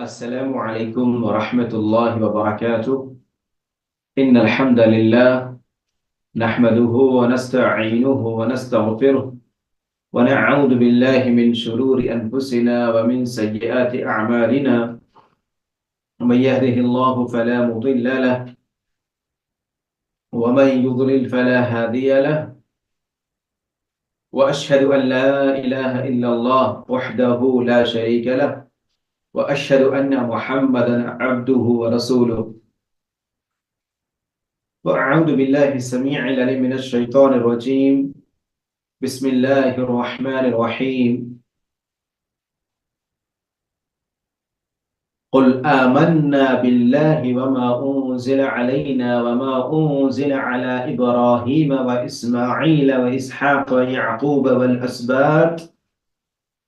السلام عليكم ورحمة الله وبركاته. إن الحمد لله نحمده ونستعينه ونستغفره ونعوذ بالله من شرور أنفسنا ومن سيئات أعمالنا. من يهده الله فلا مضل له ومن يضلل فلا هادي له، وأشهد أن لا إله إلا الله وحده لا شريك له، وأشهد أن محمدا عبده ورسوله. وأعوذ بالله السميع العليم من الشيطان الرجيم. بسم الله الرحمن الرحيم. قل آمنا بالله وما أنزل علينا وما أنزل على إبراهيم وإسماعيل وإسحاق ويعقوب والأسباط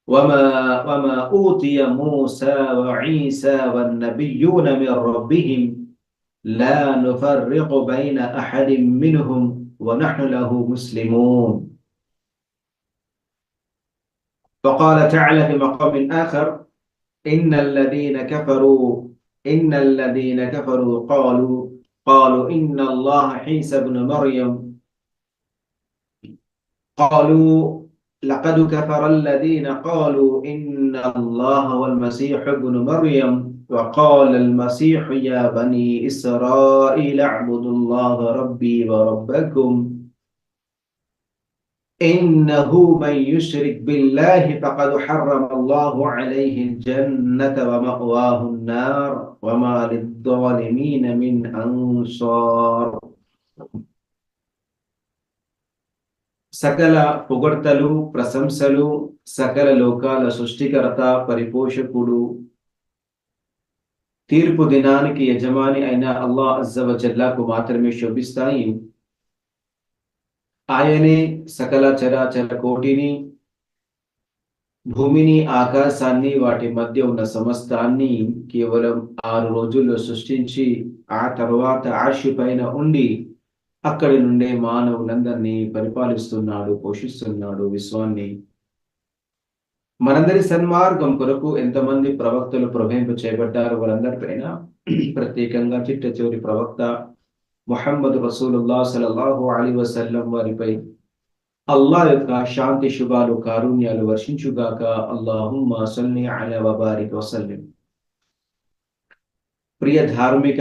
وما أوتي موسى وعيسى والنبيون من ربهم لا نفرق بين أحد منهم ونحن له مسلمون. فقال تعالى في مقام آخر: إن الذين كفروا قالوا إن الله عيسى ابن مريم. قالوا لقد كفر الذين قالوا إن الله هو المسيح ابن مريم وقال المسيح يا بني إسرائيل اعبدوا الله ربي وربكم إنه من يشرك بالله فقد حرم الله عليه الجنة ومأواه النار وما للظالمين من أنصار. సకల పొగడ్తలు ప్రశంసలు సకల లోకాల సృష్టికర్త పరిపోషకుడు తీర్పు దినానికి యజమాని అయిన అల్లాహ్ అజ్జ వ జల్లాకు మాత్రమే శోభిస్తాయి. ఆయనే సకల చరాచర కోటిని, భూమిని, ఆకాశాన్ని, వాటి మధ్య ఉన్న సమస్తాన్ని కేవలం 6 రోజుల్లో సృష్టించి ఆ తర్వాత అర్ష్ పైన ఉండి అక్కడి నుండే మానవులందరినీ పరిపాలిస్తున్నాడు, పోషిస్తున్నాడు. విశ్వాన్ని మనందరి సన్మార్గం కొరకు ఎంతమంది ప్రవక్తలు ప్రవహింప చేయబడ్డారు. వారందరిపైన ప్రత్యేకంగా చిట్ట చివరి ప్రవక్త ముహమ్మద్ రసూలుల్లాహ్ సల్లల్లాహు అలైహి వసల్లం వారిపై అల్లాహ్ యొక్క శాంతి శుభాలు కారుణ్యాలు వర్షించుగాక. అల్లాహుమ్మా సల్లి అలా వబారిక్ వసల్లిం. ప్రియ ధార్మిక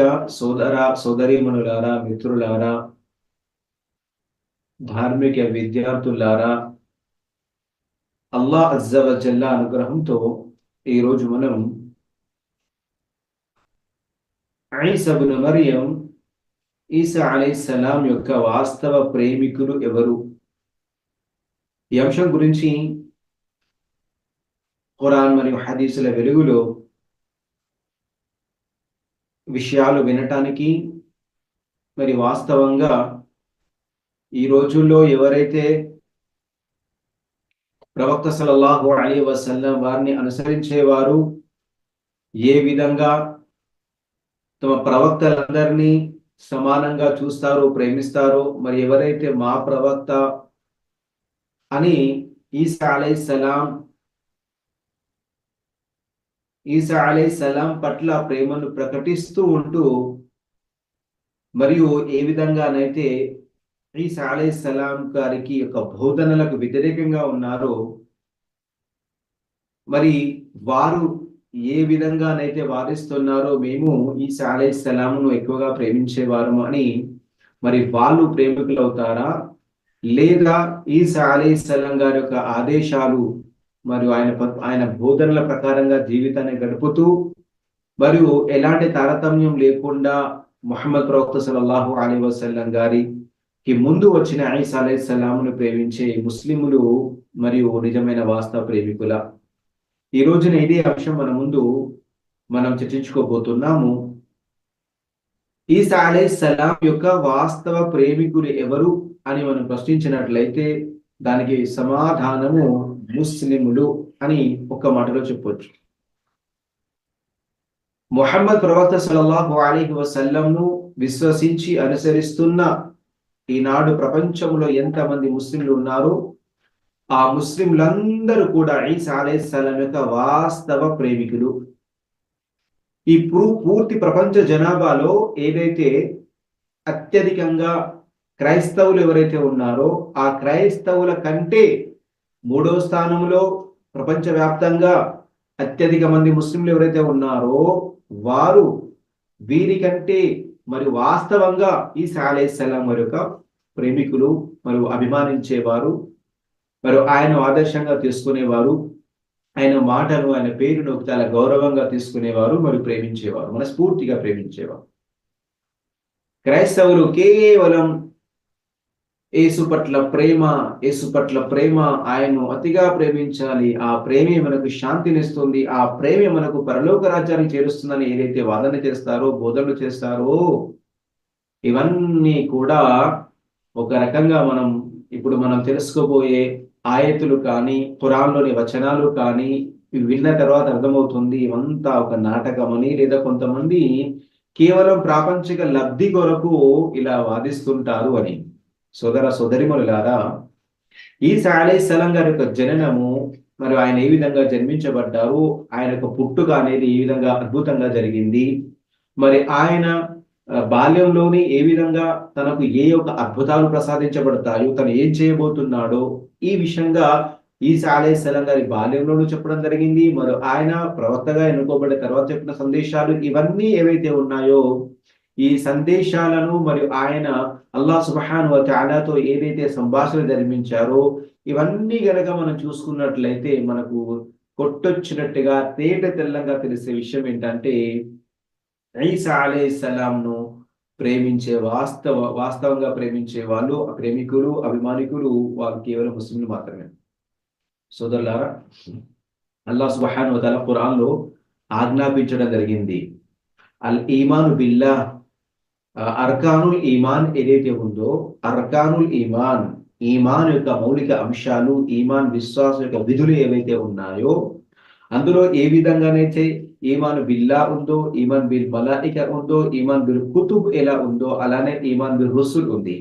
సోదరీమణులారా, మిత్రులారా, ధార్మిక విద్యార్థులారా, అల్లాహ్ అజ్జ వ జల్లా అనుగ్రహంతో ఈరోజు మనం ఈసా ఇబ్న్ మరియం, ఈసా అలైహిస్సలాం యొక్క వాస్తవ ప్రేమికులు ఎవరు, ఈ అంశం గురించి ఖురాన్ మరియు హదీసుల వెలుగులో విషయాలు వినటానికి, మరి వాస్తవంగా ఈ రోజుల్లో ఎవరైతే ప్రవక్త సల్లల్లాహు అలైహి వసల్లం వారిని అనుసరించేవారు ఏ విధంగా తమ ప్రవక్తలందరినీ సమానంగా చూస్తారో, ప్రేమిస్తారో, మరి ఎవరైతే మా ప్రవక్త అని ఈసా అలైహిస్సలాం పట్ల ప్రేమను ప్రకటిస్తూ ఉంటూ, మరియు ఏ విధంగానైతే ఈసా అలైహిస్సలాం గారికి యొక్క బోధనలకు వ్యతిరేకంగా ఉన్నారో, మరి వారు ఏ విధంగానైతే వాదిస్తున్నారో మేము ఈసా అలైహిస్సలాంను ఎక్కువగా ప్రేమించేవారు అని, మరి వాళ్ళు ప్రేమికులు అవుతారా, లేదా ఈసా అలైహిస్సలాం గారి యొక్క ఆదేశాలు మరియు ఆయన బోధనల ప్రకారంగా జీవితాన్ని గడుపుతూ, మరియు ఎలాంటి తారతమ్యం లేకుండా ముహమ్మద్ ప్రవక్త సల్లల్లాహు అలైహి వసల్లం గారికి ముందు వచ్చిన ఈసా అలైహిస్సలాంను ప్రేమించే ముస్లిములు మరియు నిజమైన వాస్తవ ప్రేమికుల? ఈ రోజున ఇదే అంశం మనం చర్చించుకోబోతున్నాము. ఈసా అలైహిస్సలాం యొక్క వాస్తవ ప్రేమికులు ఎవరు అని మనం ప్రశ్నించినట్లయితే దానికి సమాధానము ముస్లిములు అని ఒక మాటలో చెప్పొచ్చు. ముహమ్మద్ ప్రవక్త సల్లల్లాహు అలైహి వసల్లంను విశ్వసించి అనుసరిస్తున్న ఈనాడు ప్రపంచంలో ఎంతమంది ముస్లింలు ఉన్నారో ఆ ముస్లింలందరూ కూడా ఈసా అలైహిస్సలాం యొక్క వాస్తవ ప్రేమికులు. ఈ పూర్తి ప్రపంచ జనాభాలో ఏదైతే అత్యధికంగా క్రైస్తవులు ఎవరైతే ఉన్నారో ఆ క్రైస్తవుల కంటే 3వ స్థానంలో ప్రపంచవ్యాప్తంగా అత్యధిక మంది ముస్లింలు ఎవరైతే ఉన్నారో వారు వీరికంటే మరి వాస్తవంగా ఈసా అలైహిస్సలాం వారి యొక్క ప్రేమికులు మరియు అభిమానించేవారు, మరి ఆయన ఆదర్శంగా తీసుకునేవారు, ఆయన మాటను ఆయన పేరును చాలా గౌరవంగా తీసుకునేవారు మరియు ప్రేమించేవారు, మనస్ఫూర్తిగా ప్రేమించేవారు. క్రైస్తవులు కేవలం యేసు పట్ల ప్రేమ ఆయన్ను అతిగా ప్రేమించాలి, ఆ ప్రేమే మనకు శాంతినిస్తుంది, ఆ ప్రేమే మనకు పరలోక రాజ్యాన్ని చేరుస్తుందని ఏదైతే వాదన చేస్తారో, బోధనలు చేస్తారో, ఇవన్నీ కూడా ఒక రకంగా ఇప్పుడు మనం తెలుసుకోబోయే ఆయతులు కానీ, ఖురాన్లోని వచనాలు కానీ విన్న తర్వాత అర్థమవుతుంది ఇవంతా ఒక నాటకమని, లేదా కొంతమంది కేవలం ప్రాపంచిక లబ్ధి కొరకు ఇలా వాదిస్తుంటారు అని. సోదర సోదరిమణులారా, ఈసా అలైహిస్సలాం గారి యొక్క జననము, మరి ఆయన ఏ విధంగా జన్మించబడ్డారు, ఆయన యొక్క పుట్టుక అనేది ఏ విధంగా అద్భుతంగా జరిగింది, మరి ఆయన బాల్యంలోని ఏ విధంగా తనకు ఏ యొక్క అద్భుతాలు ప్రసాదించబడతాయో, తను ఏం చేయబోతున్నాడో ఈ విషయంగా ఈసా అలైహిస్సలాం గారి బాల్యంలోనూ చెప్పడం జరిగింది. మరి ఆయన ప్రవక్తగా ఎన్నుకోబడిన తర్వాత చెప్పిన సందేశాలు ఇవన్నీ ఏవైతే ఉన్నాయో, ఈ సందేశాలను మరియు ఆయన అల్లాహ్ సుబ్హానహు వ తఆలాతో ఏదైతే సంభాషణ జరిపించారో ఇవన్నీ గనక మనం చూసుకున్నట్లయితే మనకు కొట్టొచ్చినట్టుగా తేట తెల్లంగా తెలిసే విషయం ఏంటంటే, ఈసా అలైహిస్సలాంను వాస్తవంగా ప్రేమించే వాళ్ళు, ప్రేమికులు, అభిమానికులు వాళ్ళు కేవలం ముస్లింలు మాత్రమే. సోదరులారా, అల్లాహ్ సుబ్హానహు వ తఆలా ఖురాన్లో ఆజ్ఞాపించడం జరిగింది, అల్ ఈమాను బిల్లాహ్, అర్కానుల్ ఈమాన్ ఏదైతే ఉందో, అర్కానుల్ ఈమాన్ యొక్క మౌలిక అంశాలు, ఈమాన్ విశ్వాసం యొక్క విధులు ఏవైతే ఉన్నాయో, అందులో ఏ విధంగానైతే ఈమాన్ బిల్లా ఉందో, ఈమాన్ బిల్ మలాయిక ఉందో, ఈమాన్ బిల్ కుతుబ్ ఎలా ఉందో, అలానే ఈమాన్ బిల్ రుసుల్ ఉంది.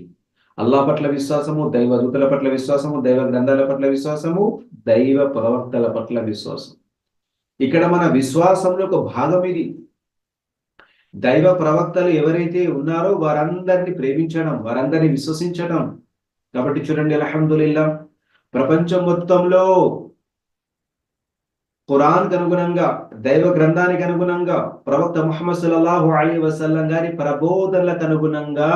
అల్లాహ్ పట్ల విశ్వాసము, దైవ దూతల పట్ల విశ్వాసము, దైవ గ్రంథాల పట్ల విశ్వాసము, దైవ ప్రవక్తల పట్ల విశ్వాసం. ఇక్కడ మన విశ్వాసంలో ఒక భాగం ఇది. దైవ ప్రవక్తలు ఎవరైతే ఉన్నారో వారందరినీ ప్రేమించడం, వారందరినీ విశ్వసించడం. కాబట్టి చూడండి, అల్హమ్దులిల్లాహ్, ప్రపంచం మొత్తంలో ఖురాన్‌కు అనుగుణంగా, దైవ గ్రంథానికి అనుగుణంగా, ప్రవక్త ముహమ్మద్ సల్లల్లాహు అలైహి వసల్లం గారి ప్రబోధనలకు అనుగుణంగా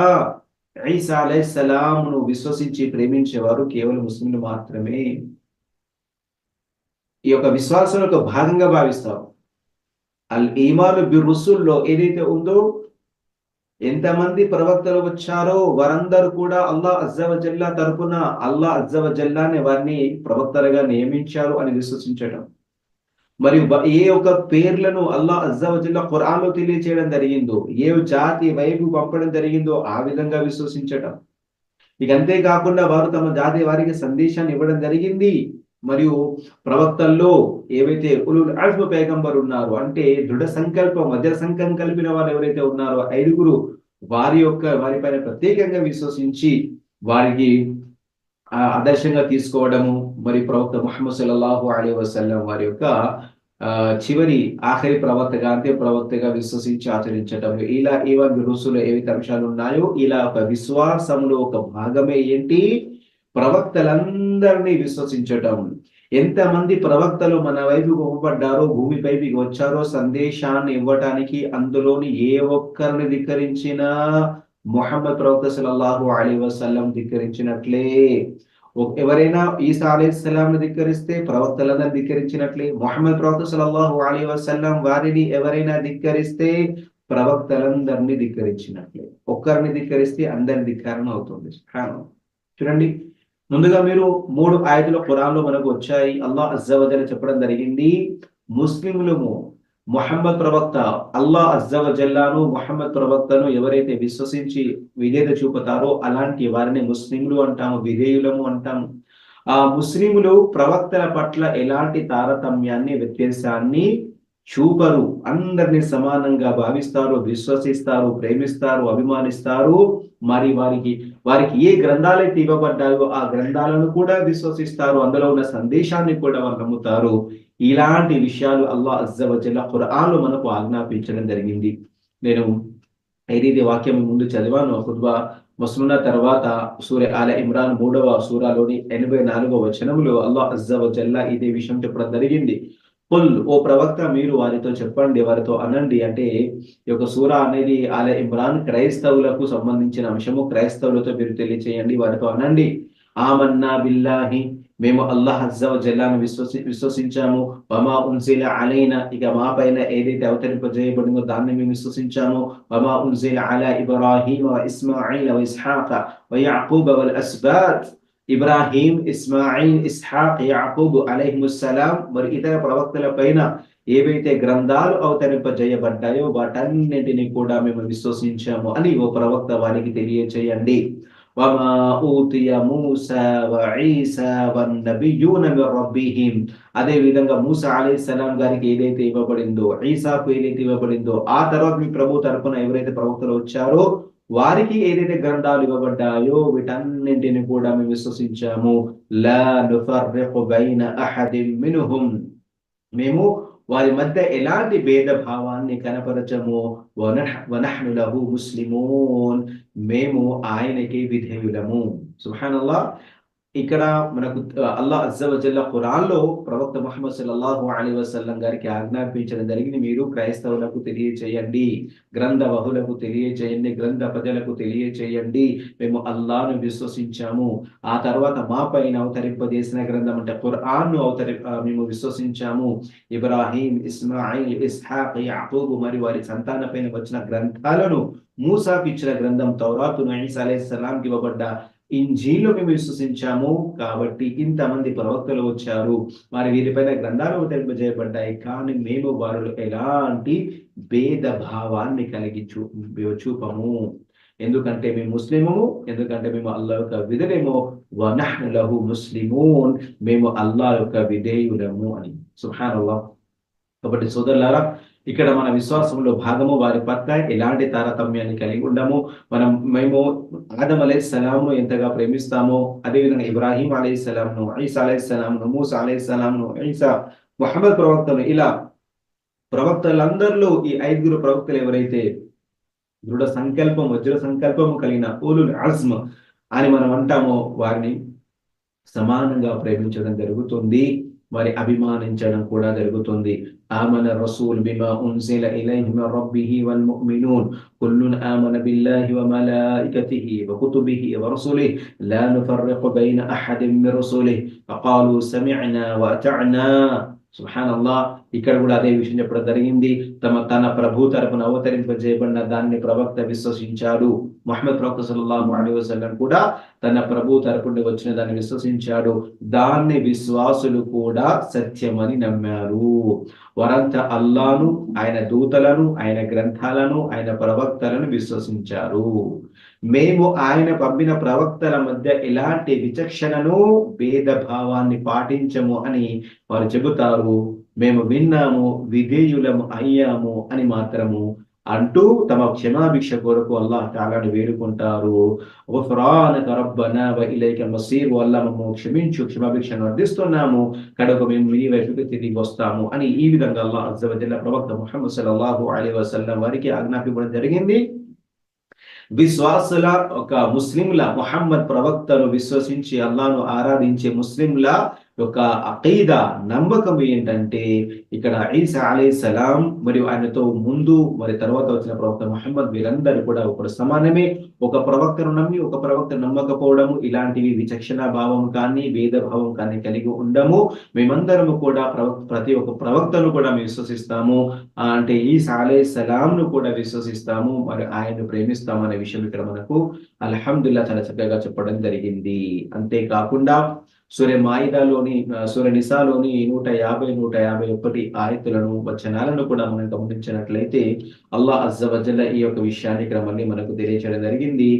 ఈసా అలైహిస్సలాంను విశ్వసించి ప్రేమించేవారు కేవలం ముస్లింలు మాత్రమే. ఈ యొక్క విశ్వాసం యొక్క భాగంగా భావిస్తారు. అల్ ఈమాను బి రుసుల్లో ఏదైతే ఉందో, ఎంతమంది ప్రవక్తలు వచ్చారో వారందరూ కూడా అల్లాహ్ అజ్జవజల్లా తరపున అల్లాహ్ అజ్జవజల్లానే వారిని ప్రవక్తలుగా నియమించారు అని విశ్వసించడం. మరియు ఏ ఒక్క పేర్లను అల్లాహ్ అజ్జవజల్లా ఖురాన్లో తెలియచేయడం జరిగిందో, ఏ జాతి వైపు పంపడం జరిగిందో ఆ విధంగా విశ్వసించడం. ఇక అంతేకాకుండా వారు తమ జాతి వారికి సందేశాన్ని ఇవ్వడం జరిగింది. మరియు ప్రవక్తల్లో ఏవైతే ఉలుల్ అజ్మ్ పైగంబర్ ఉన్నారు, అంటే దృఢ సంకల్పం, వజ్ర సంకల్పం కలిపిన వారు ఎవరైతే ఉన్నారో 5గురు, వారిపైన ప్రత్యేకంగా విశ్వసించి వారికి ఆదర్శంగా తీసుకోవడము, మరి ప్రవక్త ముహమ్మద్ సల్లల్లాహు అలైహి వసల్లం వారి యొక్క చివరి ఆఖరి ప్రవక్తగా, అంతే ప్రవక్తగా విశ్వసించి ఆచరించడం. ఇలా ఈవన్ రుసులు ఏవైతే అంశాలు ఉన్నాయో, ఇలా ఒక విశ్వాసంలో ఒక భాగమే ఏంటి, ప్రవక్తలందరినీ విశ్వసించటం. ఎంతమంది ప్రవక్తలు మన వైపు పంపబడ్డారో, భూమిపైకి వచ్చారో సందేశాన్ని ఇవ్వటానికి, అందులోని ఏ ఒక్కరిని ధిక్కరించినా ముహమ్మద్ ప్రవక్త సల్లల్లాహు అలైహి వసల్లం ధిక్కరించినట్లే. ఎవరైనా ఈసా అలైహిస్సలాంను ధిక్కరిస్తే ప్రవక్తలందరినీ ధిక్కరించినట్లే. ముహమ్మద్ ప్రవక్త సల్లల్లాహు అలైహి వసల్లం వారిని ఎవరైనా ధిక్కరిస్తే ప్రవక్తలందరినీ ధిక్కరించినట్లే. ఒక్కరిని ధిక్కరిస్తే అందరి ధిక్కారణ అవుతుంది. చూడండి, ముందుగా మీరు 3 ఆయతులు ఖురాన్లో మనకు వచ్చాయి. అల్లాహ్ అజ్జవజల్ చెప్పడం జరిగింది, ముస్లింలము ముహమ్మద్ ప్రవక్త, అల్లాహ్ అజ్జవజల్లాను ముహమ్మద్ ప్రవక్తను ఎవరైతే విశ్వసించి విధేయత చూపుతారో అలాంటి వారిని ముస్లింలు అంటాము, విధేయులము అంటాము. ఆ ముస్లింలు ప్రవక్తల పట్ల ఎలాంటి తారతమ్యాన్ని, వ్యత్యాసాన్ని చూపరు. అందరినీ సమానంగా భావిస్తారు, విశ్వసిస్తారు, ప్రేమిస్తారు, అభిమానిస్తారు. మరి వారికి ఏ గ్రంథాలైతే ఇవ్వబడ్డాయో ఆ గ్రంథాలను కూడా విశ్వసిస్తారు, అందులో ఉన్న సందేశాన్ని కూడా వారు నమ్ముతారు. ఇలాంటి విషయాలు అల్లాహ్ అజ్జ వజల్ల ఖురాన్లో మనకు ఆజ్ఞాపించడం జరిగింది. నేను ఏదైతే వాక్యం ముందు చదివానో ఖుత్బా మస్నున్న తర్వాత సూర ఆల ఇమ్రాన్ 3వ సూరాలోని 84వ వచనంలో అల్లాహ్ అజ్జ వజల్ల ఇదే విషయం చెప్పడం జరిగింది. కుల్, ఓ ప్రవక్త మీరు వారితో చెప్పండి, వారితో అనండి. అంటే ఈ యొక్క సూర అనేది ఆల ఇమ్రాన్ క్రైస్తవులకు సంబంధించిన అంశము. క్రైస్తవులతో మీరు తెలియచేయండి, వారితో అనండి, ఆమన్నా బిల్లాహి, మేము అల్లాహ్ అజ్జ వజల్లాను విశ్వసించాము. వమా ఉన్సిల అలైనా, ఇక మా పైన ఏదైతే అవతరింపజేయబడిందో దాన్ని మేము విశ్వసించాము. వమా ఉన్సిల అలా ఇబ్రాహీమ వ ఇస్మాయిల వ ఇస్హాక వ యాకూబ వల్ అస్బాత్, ఇబ్రాహీం, ఇస్మాయిల్, ఇస్హాక్, యాకూబ్ అలైహిముస్సలాం మరి ఇతర ప్రవక్తల పైన ఏవైతే గ్రంథాలు అవతరింపజేయబడ్డాయో వాటన్నింటినీ కూడా మేము విశ్వసించాము అని ఓ ప్రవక్త వారికి తెలియచేయండి. వమా ఊతియ మూసా వ ఈసా వన్నబియ్యూన మిర్ రబ్బిహిం, అదే విధంగా మూసా అలైహిస్సలాం గారికి ఏదైతే ఇవ్వబడిందో, ఈసాకు ఏదైతే ఇవ్వబడిందో, ఆ తర్వాత మీ ప్రభు తరపున ఎవరైతే ప్రవక్తలు వచ్చారో వారికి ఏదైతే గ్రంథాలు ఇవ్వబడ్డాయో వీటన్నింటిని కూడా మేము విశ్వసించాము. లా నుఫర్రిఖు బైన అహదిన్ మిన్హుం, మేము వారి మధ్య ఎలాంటి భేదభావాన్ని కనపరచము. వనహ్ను లహు ముస్లిమూన్, మేము ఆయనకి విధేయులము. సుబ్హానల్లాహ్. ఇక్కడ మనకు అల్లాహ్ అజ్జ వజల్ల ఖురాన్లో ప్రవక్త ముహమ్మద్ సల్లల్లాహు అలైహి వసల్లం గారికి ఆజ్ఞాపించడం జరిగింది, మీరు క్రైస్తవులకు తెలియచేయండి, గ్రంథ వహులకు తెలియచేయండి, గ్రంథ ప్రజలకు తెలియచేయండి, మేము అల్లాహ్ను విశ్వసించాము. ఆ తర్వాత మా పైన అవతరింపజేసిన గ్రంథం అంటే ఖురాన్ను మేము విశ్వసించాము. ఇబ్రాహీం, ఇస్మాయిల్, ఇస్హాక్, యాకూబ్ మరి వారి సంతాన పైన వచ్చిన గ్రంథాలను, మూసాకు ఇచ్చిన గ్రంథం తౌరాతును, ఈసా అలైహిస్సలాంకి ఇవ్వబడ్డ ఇంజీలు మేము విశ్వసించాము. కాబట్టి ఇంతమంది ప్రవక్తలు వచ్చారు, మరి వీరిపైన గ్రంథాలు అవతరింపజేయబడ్డాయి, కానీ మేము వారిలో ఎలాంటి భేదభావాన్ని కలిగి చూపము. ఎందుకంటే మేము ముస్లిమము, ఎందుకంటే మేము అల్లాహ్ యొక్క విధేయులము. వనహ్ను లహు ముస్లిమూన్, మేము అల్లాహ్ యొక్క విధేయులము అని. సుబ్హానల్లాహ్. కాబట్టి సోదరులారా, ఇక్కడ మన విశ్వాసంలో భాగము వారి పట్ల ఎలాంటి తారతమ్యాన్ని కలిగి ఉండము. మేము ఆదం అలైహిస్సలాంను ఎంతగా ప్రేమిస్తామో అదేవిధంగా ఇబ్రాహీం అలైహిస్సలాంను, ఈసా అలైహిస్సలాంను, మూసా అలైహిస్సలాంను, ఈసా ముహమ్మద్ ప్రవక్తను, ఇలా ప్రవక్తలందరిలో ఈ 5 ప్రవక్తలు ఎవరైతే దృఢ సంకల్పం, వజ్ర సంకల్పము కలిగిన ఉలుల్ అజ్మ్ అని మనం అంటామో వారిని సమానంగా ప్రేమించడం జరుగుతుంది, మరి అభిమానించడం కూడా జరుగుతుంది. ఆమన రసూల్ బిమా ఉన్సిల ఇలైహి మిర్ రబ్బిహి వల్ ముഅ్మినూన్ కుల్లున్ ఆమన బిల్లాహి వ మలాయికతిహి వ కుతుబిహి వ రసులిహి లా నుఫర్రిఖు బైన అహదిన్ మిర్ రసులిహి ఫఖాలు సమి'నా వ అత'నా. సుబ్హానల్లాహ్. ఇక్కడ కూడా అదే విషయం చెప్పడం జరిగింది. తన ప్రభు తరపున అవతరింపజేయబడిన దాన్ని ప్రవక్త విశ్వసించాడు. ముహమ్మద్ ప్రవక్త సల్లల్లాహు అలైహి వసల్లం కూడా తన ప్రభు తరపున వచ్చిన దాన్ని విశ్వసించాడు. దాన్ని విశ్వాసులు కూడా సత్యమని నమ్మారు. వారంతా అల్లాను, ఆయన దూతలను, ఆయన గ్రంథాలను, ఆయన ప్రవక్తలను విశ్వసించారు. మేము ఆయన పంపిన ప్రవక్తల మధ్య ఎలాంటి విచక్షణను, భేదభావాన్ని పాటించము అని వారు చెబుతారు. మేము విన్నాము, విధేయులము అయ్యాము అని మాత్రము అంటూ తమ క్షమాభిక్ష కొరకు అల్లాహ్ తఆలాను వేడుకుంటారు. గుఫ్రానక రబ్బనా వ ఇలైక మసీర్, అల్లాహ్ మమ్మల్ని క్షమించు, క్షమాభిక్షను అర్థిస్తున్నాము, కడకు మేము మీ వైపుకి తిరిగి వస్తాము అని ఈ విధంగా అల్లాహ్ అజ్జ వజల్ల ప్రవక్త ముహమ్మద్ సల్లల్లాహు అలైహి వసల్లం వారికి ఆజ్ఞాపించడం జరిగింది. విశ్వాసుల ఒక ముస్లింల ముహమ్మద్ ప్రవక్తను విశ్వసించి అల్లాహ్ను ఆరాధించే ముస్లింల యొక్క అకీదా, నమ్మకం ఏంటంటే ఇక్కడ ఈసా అలైహిస్సలాం మరియు ఆయనతో ముందు మరి తర్వాత వచ్చిన ప్రవక్త ముహమ్మద్ వీరందరూ కూడా ఒకరు సమానమే. ఒక ప్రవక్తను నమ్మి ఒక ప్రవక్తను నమ్మకపోవడము ఇలాంటివి విచక్షణ భావం కానీ భేదభావం కానీ కలిగి ఉండము. మేమందరము కూడా ప్రతి ఒక్క ప్రవక్తను కూడా మేము విశ్వసిస్తాము, అంటే ఈసా అలైహిస్సలాంను కూడా విశ్వసిస్తాము, మరి ఆయన్ను ప్రేమిస్తాము అనే విషయం ఇక్కడ మనకు అల్హమ్దులిల్లాహ్ చాలా చక్కగా చెప్పడం జరిగింది. అంతేకాకుండా సూర మాయిదాలోని, సూర నిసాలోని 150, 151 ఆయతులను, వచనాలను కూడా మనం గమనించినట్లయితే అల్లాహ్ అజ్జ వజల్ల ఈ యొక్క విషయాన్ని ఇక్కడ మళ్ళీ మనకు తెలియచేయడం జరిగింది.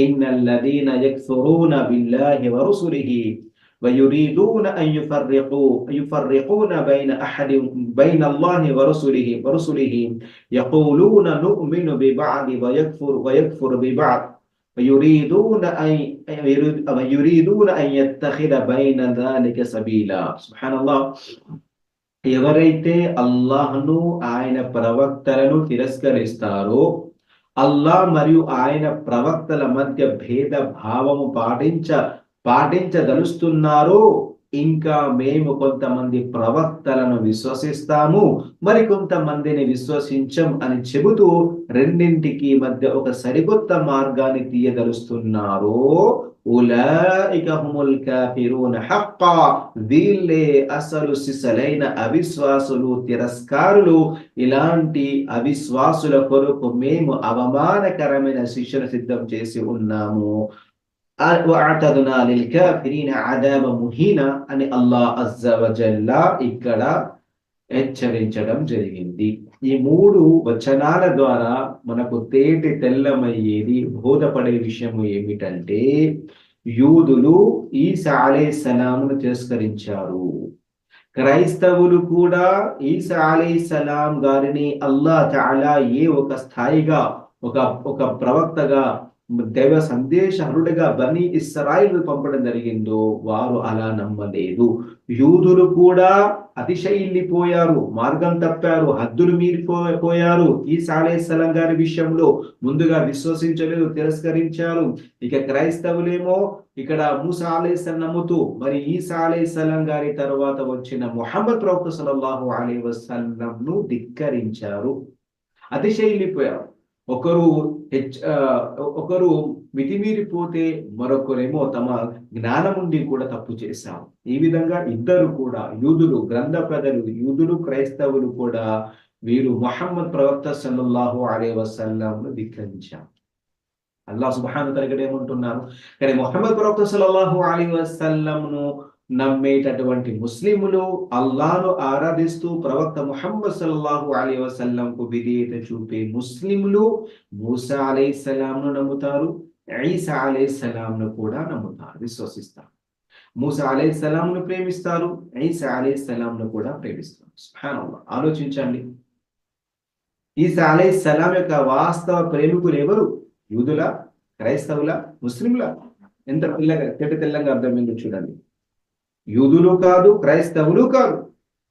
ఇన్నల్లదీన యక్ఫురూన బిల్లాహి వ రుసులిహి ويريدون أن يفرقون بين الله ورسله يقولون نؤمن ببعض ويكفر ببعض యురీదూన అన్ యత్తఖిద బైన దాలిక సబీలా. సుబ్హానల్లాహ్. ఎవరైతే అల్లాహ్ను ఆయన ప్రవక్తలను తిరస్కరిస్తారో, అల్లాహ్ మరియు ఆయన ప్రవక్తల మధ్య భేద భావము పాటించదలుస్తున్నారో, ఇంకా మేము కొంతమంది ప్రవక్తలను విశ్వసిస్తాము, మరి కొంతమందిని విశ్వసించం అని చెబుతూ రెండింటికి మధ్య ఒక సరికొత్త మార్గాన్ని తీయదలుస్తున్నారో, ఉలైక హుముల్ కాఫిరూన హక్కా, వీళ్ళే అసలు సిసలైన అవిశ్వాసులు, తిరస్కారులు. ఇలాంటి అవిశ్వాసుల కొరకు మేము అవమానకరమైన శిక్షను సిద్ధం చేసి ఉన్నాము. వఅతద్నా లిల్ కాఫిరీన అదాబ ముహీన అని అల్లాహ్ అజ్జా వజల్లా ఇక్కడ హెచ్చరించడం జరిగింది. ఈ 3 వచనాల ద్వారా మనకు తేటి తెల్లమయ్యేది, బోధపడే విషయము ఏమిటంటే, యూదులు ఈసా అలైహిస్సలామును తిరస్కరించారు. క్రైస్తవులు కూడా ఈసా అలైహిస్సలాం గారిని అల్లాహ్ తఆలా ఒక స్థాయిగా, ఒక ప్రవక్తగా, దైవ సందేశహరుడిగా బనీ ఇస్రాయిల్ పంపడం జరిగిందో, వారు అలా నమ్మలేదు. యూదులు కూడా అతిశయిల్లిపోయారు, మార్గం తప్పారు, హద్దులు మీరిపోయారు. ఈసా అలైహిస్సలాం గారి విషయంలో ముందుగా విశ్వసించలేదు, తిరస్కరించారు. ఇక క్రైస్తవులేమో ఇక్కడ మూసా అలైహిస్సలాం నమ్ముతూ, మరి ఈసా అలైహిస్సలాం గారి తర్వాత వచ్చిన ముహమ్మద్ ప్రవక్త సల్లల్లాహు అలైహి వసల్లంను ధిక్కరించారు, అతిశయిల్లిపోయారు. ఒకరు మితిమీరిపోతే మరొకరేమో తమ జ్ఞానముండి కూడా తప్పు చేశారు. ఈ విధంగా ఇద్దరు కూడా, యూదులు, గ్రంథ ప్రజలు, యూదులు, క్రైస్తవులు కూడా వీరు ముహమ్మద్ ప్రవక్త సల్లల్లాహు అలైహి వసల్లంను ధిక్కరించారు. అల్లాహ్ సుబ్హానహు వ తఆలా ఏమంటున్నారు? కానీ ముహమ్మద్ ప్రవక్త సల్లల్లాహు అలైహి వసల్లంను నమ్మేటటువంటి ముస్లిములు, అల్లాహ్ను ఆరాధిస్తూ ప్రవక్త ముహమ్మద్ సల్లల్లాహు అలైహి వసల్లంకు విధేయత చూపే ముస్లిములు మూసా అలైహిస్సలాంను నమ్ముతారు, ఈసా అలైహిస్సలాంను కూడా నమ్ముతారు, విశ్వసిస్తారు. మూసా అలైహిస్సలాంను ప్రేమిస్తారు, ఈసా అలైహిస్సలాంను కూడా ప్రేమిస్తారు. సుబ్హానల్లాహ్. ఆలోచించండి, ఈసా అలైహిస్సలాం యొక్క వాస్తవ ప్రేమికులు ఎవరు? యూదుల, క్రైస్తవుల, ముస్లింల? ఎంత తెల్లంగా అర్థమైందో చూడండి. యూదులు కాదు, క్రైస్తవులు కాదు,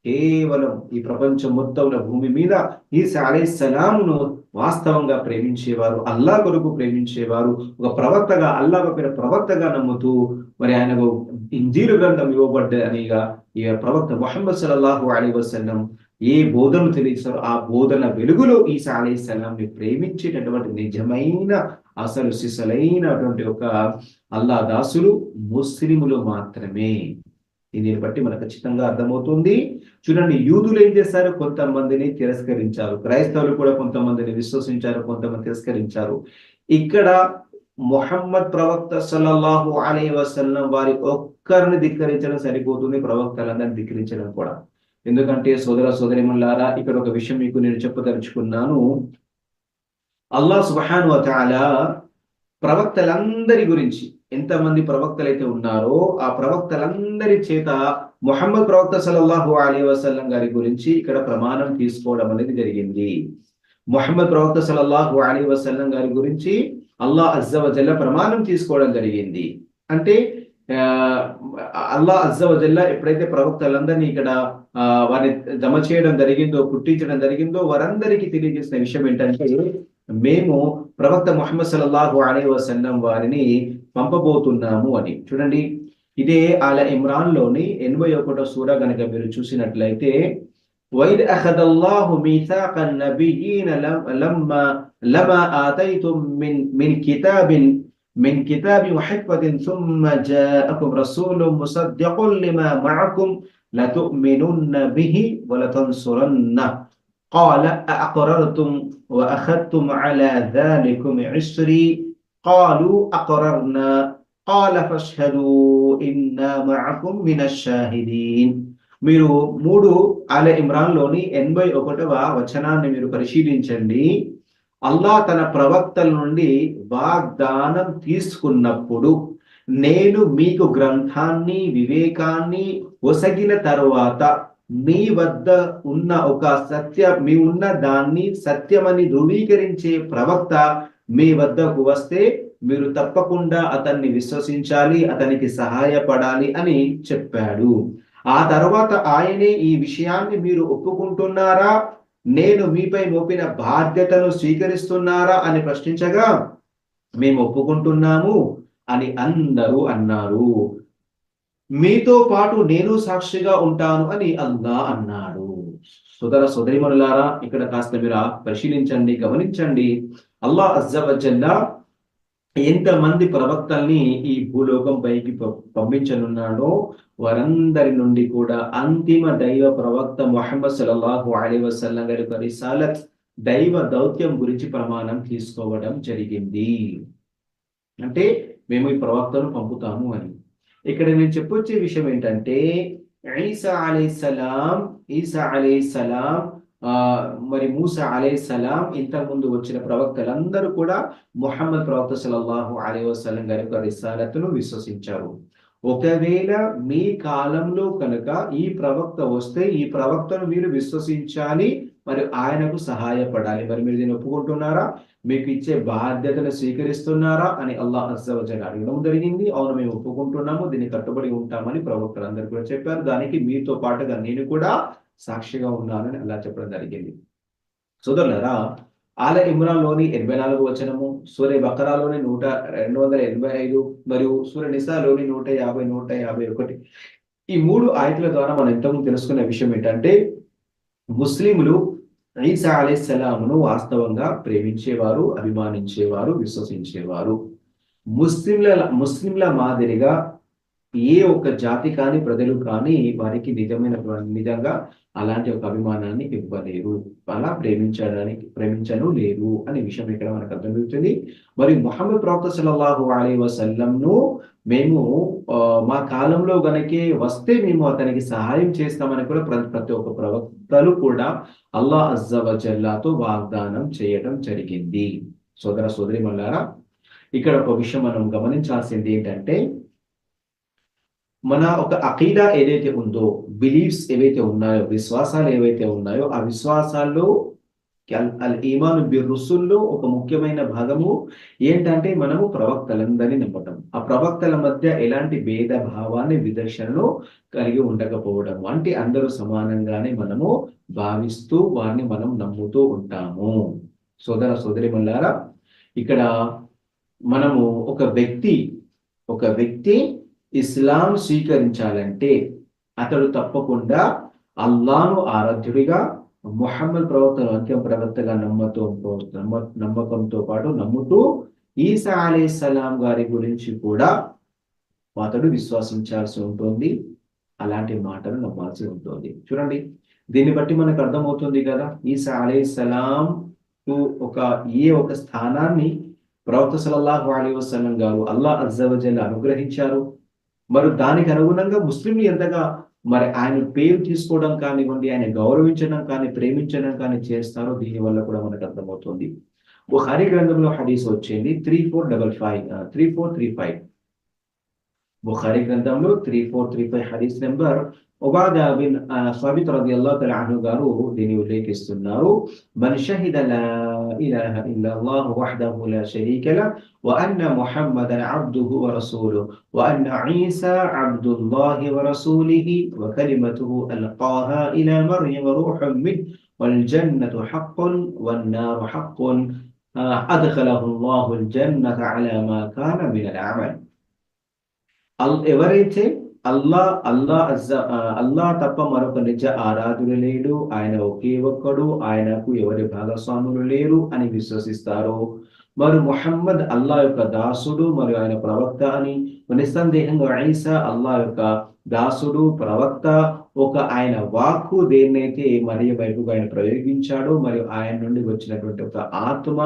కేవలం ఈ ప్రపంచం మొత్తంలో భూమి మీద ఈసా అలైహిస్సలాంను వాస్తవంగా ప్రేమించేవారు, అల్లాహ్ కొరకు ప్రేమించేవారు, ఒక ప్రవక్తగా, అల్లాహ్ పేరు ప్రవక్తగా నమ్ముతూ, మరి ఆయనకు ఇంజీలు గ్రంథం ఇవ్వబడ్డనిగా ఈ ప్రవక్త ముహమ్మద్ సల్లల్లాహు అలైహి వసల్లం ఏ బోధనలు తెలియజేస్తారో ఆ బోధన వెలుగులో ఈసా అలైహిస్సలాంని ప్రేమించేటటువంటి నిజమైన, అసలు సిసలైనటువంటి ఒక అల్లాహ్ దాసులు ముస్లిములు మాత్రమే. దీనిని బట్టి మనకు ఖచ్చితంగా అర్థమవుతుంది. చూడండి, యూదులు ఏం చేశారు? కొంతమందిని తిరస్కరించారు. క్రైస్తవులు కూడా కొంతమందిని విశ్వసించారు, కొంతమంది తిరస్కరించారు. ఇక్కడ ముహమ్మద్ ప్రవక్త సల్లల్లాహు అలైహి వసల్లం వారి ఒక్కరిని ధిక్కరించడం సరిపోతుంది, ప్రవక్తలందరినీ ధిక్కరించడం కూడా. ఎందుకంటే సోదర సోదరీమణులారా, ఇక్కడ ఒక విషయం మీకు నేను చెప్పదలుచుకున్నాను. అల్లాహ్ సుబ్హానహు వ తఆలా ప్రవక్తలందరి గురించి, ఎంతమంది ప్రవక్తలైతే ఉన్నారో ఆ ప్రవక్తలందరి చేత ముహమ్మద్ ప్రవక్త సల్లల్లాహు అలైహి వసల్లం గారి గురించి ఇక్కడ ప్రమాణం తీసుకోవడం అనేది జరిగింది. ముహమ్మద్ ప్రవక్త సల్లల్లాహు అలైహి వసల్లం గారి గురించి అల్లాహ్ అజ్జా వజల్లా ప్రమాణం తీసుకోవడం జరిగింది. అంటే అల్లాహ్ అజ్జా వజల్లా ఎప్పుడైతే ప్రవక్తలందరినీ ఇక్కడ వారిని జమ చేయడం జరిగిందో, పుట్టించడం జరిగిందో, వారందరికీ తెలియజేసిన విషయం ఏంటంటే, మేము ప్రవక్త ముహమ్మద్ సల్లల్లాహు అలైహి వసల్లం వారిని పంపబోతున్నాము అని. చూడండి, ఇదే ఆల ఇమ్రాన్ లోని 81వ సూరా గనక మీరు చూసినట్లయితే, వైద్ అఖదల్లాహు మీసాఖన్ నబియ్యీన లమా ఆతైతుం మిన్ కితాబిన్ వహిక్మతిన్ థుమ్మ జాఅకుం రసూలున్ ముసద్దిఖున్ లిమా మఅకుం లతుమినున్న బిహి వలతన్సురన్నహు قال أأقررتم وأخذتم على ذلكم عسري قالوا أقررنا قال فاشهدوا إنا معكم من الشاهدين. మీరు 3 ఆల ఇమ్రాన్ లోని 81వ వచనాన్ని మీరు పరిశీలించండి. అల్లాహ్ తన ప్రవక్తల నుండి వాగ్దానం తీసుకున్నప్పుడు, నేను మీకు గ్రంథాన్ని, వివేకాన్ని ఒసగిన తరువాత మీ వద్ద ఉన్న మీ ఉన్న దాన్ని సత్యమని ధృవీకరించే ప్రవక్త మీ వద్దకు వస్తే మీరు తప్పకుండా అతన్ని విశ్వసించాలి, అతనికి సహాయపడాలి అని చెప్పాడు. ఆ తర్వాత ఆయనే ఈ విషయాన్ని మీరు ఒప్పుకుంటున్నారా, నేను మీపై మోపిన బాధ్యతను స్వీకరిస్తున్నారా అని ప్రశ్నించగా మేము ఒప్పుకుంటున్నాము అని అందరూ అన్నారు. మీతో పాటు నేను సాక్షిగా ఉంటాను అని అల్లా అన్నాడు. సోదర సోదరిమణులారా, ఇక్కడ కాస్త మీరు పరిశీలించండి, గమనించండి. అల్లాహ్ అజ్జ వజల్లా ఎంతమంది ప్రవక్తల్ని ఈ భూలోకం పైకి పంపించనున్నాడో వారందరి నుండి కూడా అంతిమ దైవ ప్రవక్త ముహమ్మద్ సల్లల్లాహు అలైహి వసల్లం గారి రిసాలత్ దైవ దౌత్యం గురించి ప్రమాణం తీసుకోవడం జరిగింది. అంటే మేము ఈ ప్రవక్తను పంపుతాము అని. ఇక్కడ నేను చెప్పొచ్చే విషయం ఏంటంటే ఈసా అలైహిస్సలాం మరి మూసా అలైహిస్సలాం ఇంతకుముందు వచ్చిన ప్రవక్తలందరూ కూడా ముహమ్మద్ ప్రవక్త సల్లల్లాహు అలైహి వసల్లం గారి యొక్క రిసాలతును విశ్వసించారు. ఒకవేళ మీ కాలంలో కనుక ఈ ప్రవక్త వస్తే ఈ ప్రవక్తను మీరు విశ్వసించాలి, మరి ఆయనకు సహాయపడాలి. మరి మీరు దీన్ని ఒప్పుకుంటున్నారా, మీకు ఇచ్చే బాధ్యతను స్వీకరిస్తున్నారా అని అల్లాహ్ అజ్జ వజల్ అడగడం జరిగింది. అవును, మేము ఒప్పుకుంటున్నాము, దీన్ని కట్టుబడి ఉంటామని ప్రవక్తలందరూ కూడా చెప్పారు. దానికి మీతో పాటుగా నేను కూడా సాక్షిగా ఉన్నానని అల్లాహ్ చెప్పడం జరిగింది. సోదరులారా, ఆల ఇమ్రాన్ లోని 84 వచనము, సూర్య బకరాలోని 285 మరియు సూర్య నిసాలోని 150, 151 ఈ 3 ఆయతుల ద్వారా మనం ఇంతకుముందు తెలుసుకున్న విషయం ఏంటంటే ముస్లింలు ఈసా అలైహిస్సలామును వాస్తవంగా ప్రేమించేవారు, అభిమానించేవారు, విశ్వసించేవారు. ముస్లింల మాదిరిగా ఏ ఒక్క జాతి కానీ ప్రజలు కానీ వారికి నిజంగా అలాంటి ఒక అభిమానాన్ని ఇవ్వలేరు, అలా ప్రేమించను లేరు అనే విషయం ఇక్కడ మనకు అర్థమవుతుంది. మరి ముహమ్మద్ ప్రవక్త సల్లల్లాహు అలైహి వసల్లంను మేము మా కాలంలో గనకే వస్తే మేము అతనికి సహాయం చేస్తామని కూడా ప్రతి ఒక్క ప్రవక్తలు కూడా అల్లాహ్ అజ్జ వజల్లాతో వాగ్దానం చేయడం జరిగింది. సోదర సోదరిమణులారా, ఇక్కడ ఒక విషయం మనం గమనించాల్సింది ఏంటంటే మన ఒక అకీదా ఏదైతే ఉందో, బిలీఫ్స్ ఏవైతే ఉన్నాయో, విశ్వాసాలు ఏవైతే ఉన్నాయో, ఆ విశ్వాసాల్లో అల్ ఈమాను బిర్ రుసుల్లో ఒక ముఖ్యమైన భాగము ఏంటంటే మనము ప్రవక్తలందరినీ నమ్మటం. ఆ ప్రవక్తల మధ్య ఎలాంటి భేద భావాన్ని విదర్శనను కలిగి ఉండకపోవడం, అంటే అందరూ సమానంగానే మనము భావిస్తూ వారిని మనం నమ్ముతూ ఉంటాము. సోదర సోదరిమణులారా, ఇక్కడ మనము ఒక వ్యక్తి ఇస్లాం స్వీకరించాలంటే అతడు తప్పకుండా అల్లాను ఆరాధ్యుడిగా, ముహమ్మద్ ప్రవక్తను అంతిమ ప్రవక్తగా నమ్మకంతో పాటు నమ్ముతూ ఈసా అలైహిస్సలాం గారి గురించి కూడా అతడు విశ్వసించాల్సి ఉంటుంది, అలాంటి మాటలు నమ్మాల్సి ఉంటుంది. చూడండి, దీన్ని బట్టి మనకు అర్థమవుతుంది కదా, ఈసా అలైహిస్సలాం ఒక స్థానాన్ని ప్రవక్త సల్లల్లాహు అలైహి వసల్లం గారు అల్లాహ్ అజ్జ వజల్ అనుగ్రహించారు. మరి దానికి అనుగుణంగా ముస్లింలు ఎంతగా మరి ఆయన పేరు తీసుకోవడం కానివ్వండి, ఆయన గౌరవించడం కానీ, ప్రేమించడం కానీ చేస్తారో దీని వల్ల కూడా మనకు అర్థమవుతుంది. బుఖారీ గ్రంథంలో హదీస్ వచ్చింది 3435 బుఖారీ గ్రంథంలో 3435 హదీస్ నెంబర్ ఉబాదా బిన్ సాబిత్ రదియల్లాహు తఆలా అన్హు గారు దీన్ని ఉల్లేఖిస్తున్నారు. మన్ షహిద లా ఇలాహ ఇల్లల్లాహు వహ్దహు లా షరీక లహు వ అన్న ముహమ్మదన్ అబ్దుహు వ రసూలుహు వ అన్న ఈసా అబ్దుల్లాహి వ రసూలిహి వ కలిమతుహు అల్qాహా ఇలా మర్యమ రూహుం మిన్ వల్ జన్నతు హక్కన్ వన్ నారు హక్కన్ అద్ఖలహు అల్లాహుల్ జన్నత అలా మా కాన మినల్ అమల్. ఎవరైతే అల్లా తప్ప మరొక నిజ ఆరాధుడు లేడు, ఆయన ఒకే ఒక్కడు, ఆయనకు ఎవరి భాగస్వాములు లేరు అని విశ్వసిస్తారో, మరి ముహమ్మద్ అల్లా యొక్క దాసుడు మరియు ఆయన ప్రవక్త అని, నిస్సందేహంగా ఈసా అల్లా యొక్క దాసుడు, ప్రవక్త, ఆయన వాక్కు దేన్నైతే మరియ వైపుగా ఆయన ప్రయోగించాడో, మరియు ఆయన నుండి వచ్చినటువంటి ఒక ఆత్మ,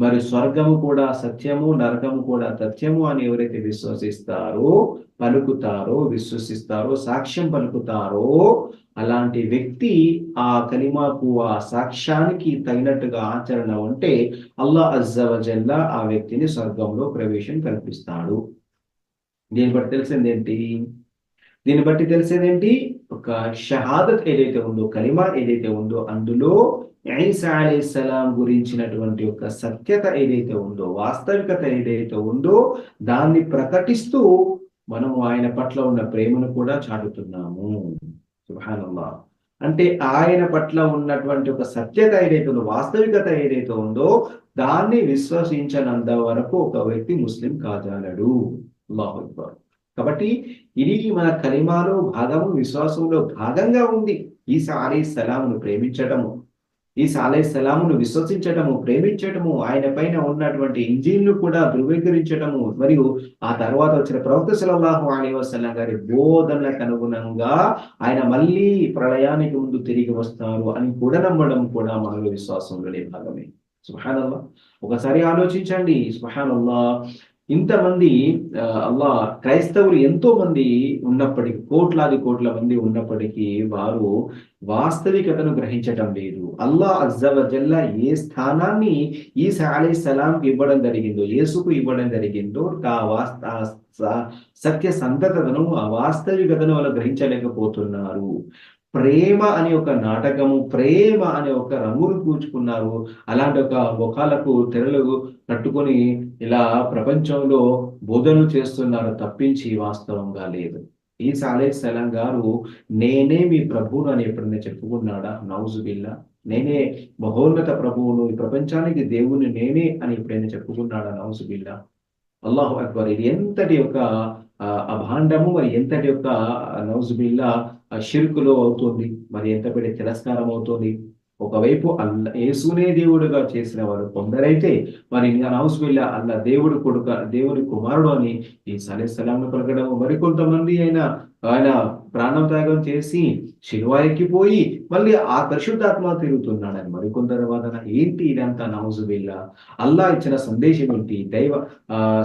మరి స్వర్గము కూడా సత్యము, నరకము కూడా సత్యము అని ఎవరైతే విశ్వసిస్తారో, సాక్ష్యం పలుకుతారో, అలాంటి వ్యక్తి ఆ కలిమాకు, ఆ సాక్ష్యానికి తగినట్టుగా ఆచరణ ఉంటే అల్లాహ్ అజ్జ వజల్లా ఆ వ్యక్తిని స్వర్గంలో ప్రవేశం కల్పిస్తాడు. దీన్ని బట్టి తెలిసేదేంటి ఒక షహాదత్ ఏదైతే ఉందో, కలిమా ఏదైతే ఉందో, అందులో ఈసా అలైహిస్సలాం గురించినటువంటి ఒక సత్యత ఏదైతే ఉందో, వాస్తవికత ఏదైతే ఉందో, దాన్ని ప్రకటిస్తూ మనము ఆయన పట్ల ఉన్న ప్రేమను కూడా చాటుతున్నాము. సుబ్హానల్లాహ్. అంటే ఆయన పట్ల ఉన్నటువంటి ఒక సత్యత ఏదైతే ఉందో, వాస్తవికత ఏదైతే ఉందో, దాన్ని విశ్వసించనంత వరకు ఒక వ్యక్తి ముస్లిం కాజాలడు. అల్లాహు అక్బర్. కాబట్టి ఇది మన కలిమాలో భాగము, విశ్వాసంలో భాగంగా ఉంది. ఈసా అలైహిస్సలాంను ప్రేమించటము, ఈసా అలైహిస్సలాంను విశ్వసించటము, ప్రేమించటము, ఆయన పైన ఉన్నటువంటి ఇంజిన్ను కూడా ధృవీకరించటము, మరియు ఆ తర్వాత వచ్చిన ప్రవక్త సల్లల్లాహు అలైహి వసల్లం గారి బోధనలకు అనుగుణంగా ఆయన మళ్ళీ ప్రళయానికి ముందు తిరిగి వస్తారు అని కూడా నమ్మడం కూడా మనలో విశ్వాసంలోనే భాగమే. సుబ్హానల్లాహ్. ఒకసారి ఆలోచించండి. సుబ్హానల్లాహ్. ఇంతమంది క్రైస్తవులు ఎంతో మంది ఉన్నప్పటికీ, కోట్ల మంది ఉన్నప్పటికీ వారు వాస్తవికతను గ్రహించటం లేదు. అల్లాహ్ అజ్జ వజల్లా ఏ స్థానాన్ని ఈసా అలైహిస్సలాంకి ఇవ్వడం జరిగిందో, యేసుకు ఇవ్వడం జరిగిందో, సత్య సంతతను, ఆ వాస్తవికతను వాళ్ళు గ్రహించలేకపోతున్నారు. ప్రేమ అనే ఒక నాటకము, ప్రేమ అనే ఒక రంగును పూచుకున్నారు. అలాంటి ఒక ముఖాలకు తెరలు కట్టుకొని ఇలా ప్రపంచంలో బోధనలు చేస్తున్నారు తప్పించి వాస్తవంగా లేదు. ఈసా అలైహిస్సలాం గారు నేనే మీ ప్రభువును అని ఎప్పుడైనా చెప్పుకున్నాడా? నౌజుబిల్లా. నేనే మహోన్నత ప్రభువును, ఈ ప్రపంచానికి దేవుని నేనే అని ఎప్పుడైనా చెప్పుకున్నాడా? నౌజుబిల్లా. అల్లాహు అక్బర్. ఇది ఎంతటి యొక్క అభాండము, మరి ఎంతటి యొక్క నౌజుబిల్లా షిర్కులో అవుతుంది, మరి ఎంత పెద్ద తిరస్కారం అవుతుంది. ఒకవైపు యేసునే దేవుడుగా చేసిన వారు కొందరైతే, మరి నౌజుబిల్లా దేవుడు కొడుక, దేవుని కుమారుడు అని ఈసా అలైహిస్సలాంను పలకడం, మరికొంతమంది ఆయన ప్రాణం త్యాగం చేసి శిలువ ఎక్కిపోయి మళ్ళీ ఆ పరిశుద్ధాత్మ తిరుగుతున్నాడని మరికొందరు వాదన. ఏంటి ఇదంతా? నౌజుబిల్లా. అల్లాహ్ ఇచ్చిన సందేశం ఏంటి?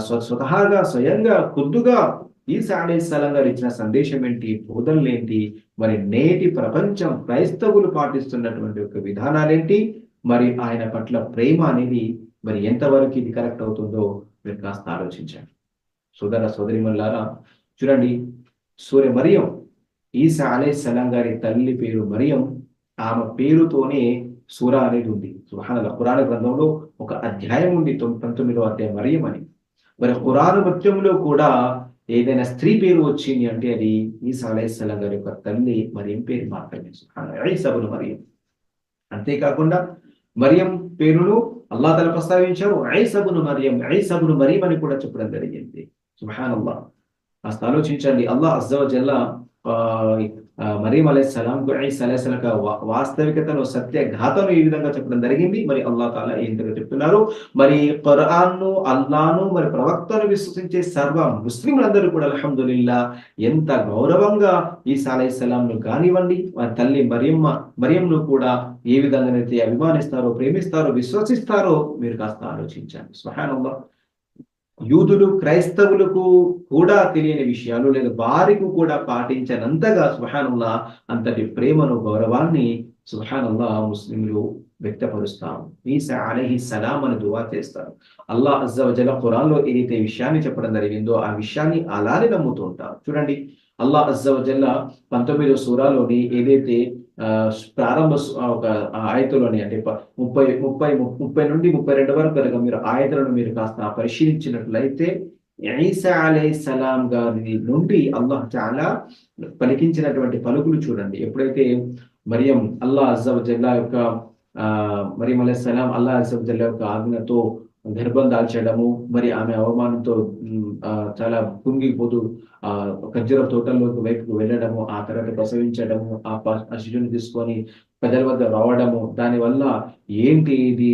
స్వతహాగా స్వయంగా ఖుద్దుగా ఈసా అలైహిస్సలాం గారు ఇచ్చిన సందేశం ఏంటి? బోధనలు ఏంటి? మరి నేటి ప్రపంచం క్రైస్తవులు పాటిస్తున్నటువంటి ఒక విధానాలేంటి? మరి ఆయన పట్ల ప్రేమ అనేది మరి ఎంతవరకు ఇది కరెక్ట్ అవుతుందో మీరు కాస్త ఆలోచించండి. సోదర సోదరిమల్లారా, చూడండి, మరియం, ఈసా అలైహిస్సలాం గారి తల్లి పేరు మరియం. ఆమె పేరుతోనే సూరా అనేది ఉంది. సుబ్హానల్లాహ్. ఖురాన్ గ్రంథంలో ఒక అధ్యాయం ఉంది, 19వ అధ్యాయం మరియం అని. మరి ఖురాన్ మొత్తంలో కూడా ఏదైనా స్త్రీ పేరు వచ్చింది అంటే అది ఈసా అలైహిస్సలాం గారి యొక్క తల్లి మరియం పేరు మాత్రమే. సుబ్హానల్లాహ్. ఈసా ఇబ్ను మరియం. అంతేకాకుండా మరియం పేరును అల్లాహ్ తఆలా ప్రస్తావించారు. ఈసా ఇబ్ను మరియం అని కూడా చెప్పడం జరిగింది. సుబ్హానల్లాహ్. కాస్త ఆలోచించండి. అల్లాహ్ అజ్జ వజల్లా మరియం అలైహిస్సలాంకు, ఈసా అలైహిస్సలాంకు వాస్తవికతను, సత్యఘాతను ఈ విధంగా చెప్పడం జరిగింది. మరి అల్లాహ్ తాలా ఏంటో చెప్తున్నారు? మరి ఖురాన్ను, అల్లాహ్ను, మరి ప్రవక్తను విశ్వసించే సర్వ ముస్లింలందరూ కూడా అల్హమ్దులిల్లా ఎంత గౌరవంగా ఈసా అలైహిస్సలాంను కానివ్వండి, వారి తల్లి మరియంను కూడా ఏ విధంగానైతే అభిమానిస్తారో, ప్రేమిస్తారో, విశ్వసిస్తారో మీరు కాస్త ఆలోచించండి. సుబ్హానల్లాహ్. యూదులు, క్రైస్తవులకు కూడా తెలియని విషయాలు, లేదా వారికి కూడా పాటించనంతగా సుబ్హానల్లాహ్ అంతటి ప్రేమను, గౌరవాన్ని సుబ్హానల్లాహ్ ముస్లింలు వ్యక్తపరుస్తారు. ఈసా అలైహిస్సలాం అని దువా చేస్తారు. అల్లాహ్ అజ్జ వజల్లా ఖురాన్లో ఏదైతే విషయాన్ని చెప్పడం జరిగిందో ఆ విషయాన్ని అలానే నమ్ముతూ ఉంటారు. చూడండి, అల్లాహ్ అజ్జ వజల్లా 19వ సూరాలోని ఏదైతే ప్రారంభ ఒక ఆయతులోని, అంటే 30 నుండి 32 వరకు కనుక మీరు ఆయతులను మీరు కాస్త పరిశీలించినట్లయితే, ఈసా అలైహిస్సలాం గారి నుండి అల్లాహ్ తఆలా పలికించినటువంటి పలుకులు చూడండి. ఎప్పుడైతే మరియం అల్లాహ్ అజ్జ వజల్లా యొక్క మరియం అలైహిస్సలాం అల్లాహ్ అజ్జ వజల్లా యొక్క ఆజ్ఞతో గర్భం దాల్చడము, మరి ఆమె అవమానంతో చాలా కుంగిపోతూ ఖర్జూర తోటల్లోకి వైపుకు వెళ్ళడము, ఆ తర్వాత ప్రసవించడము, ఆ శిశువుని తీసుకొని ప్రజల వద్ద రావడము, దానివల్ల ఏంటి ఇది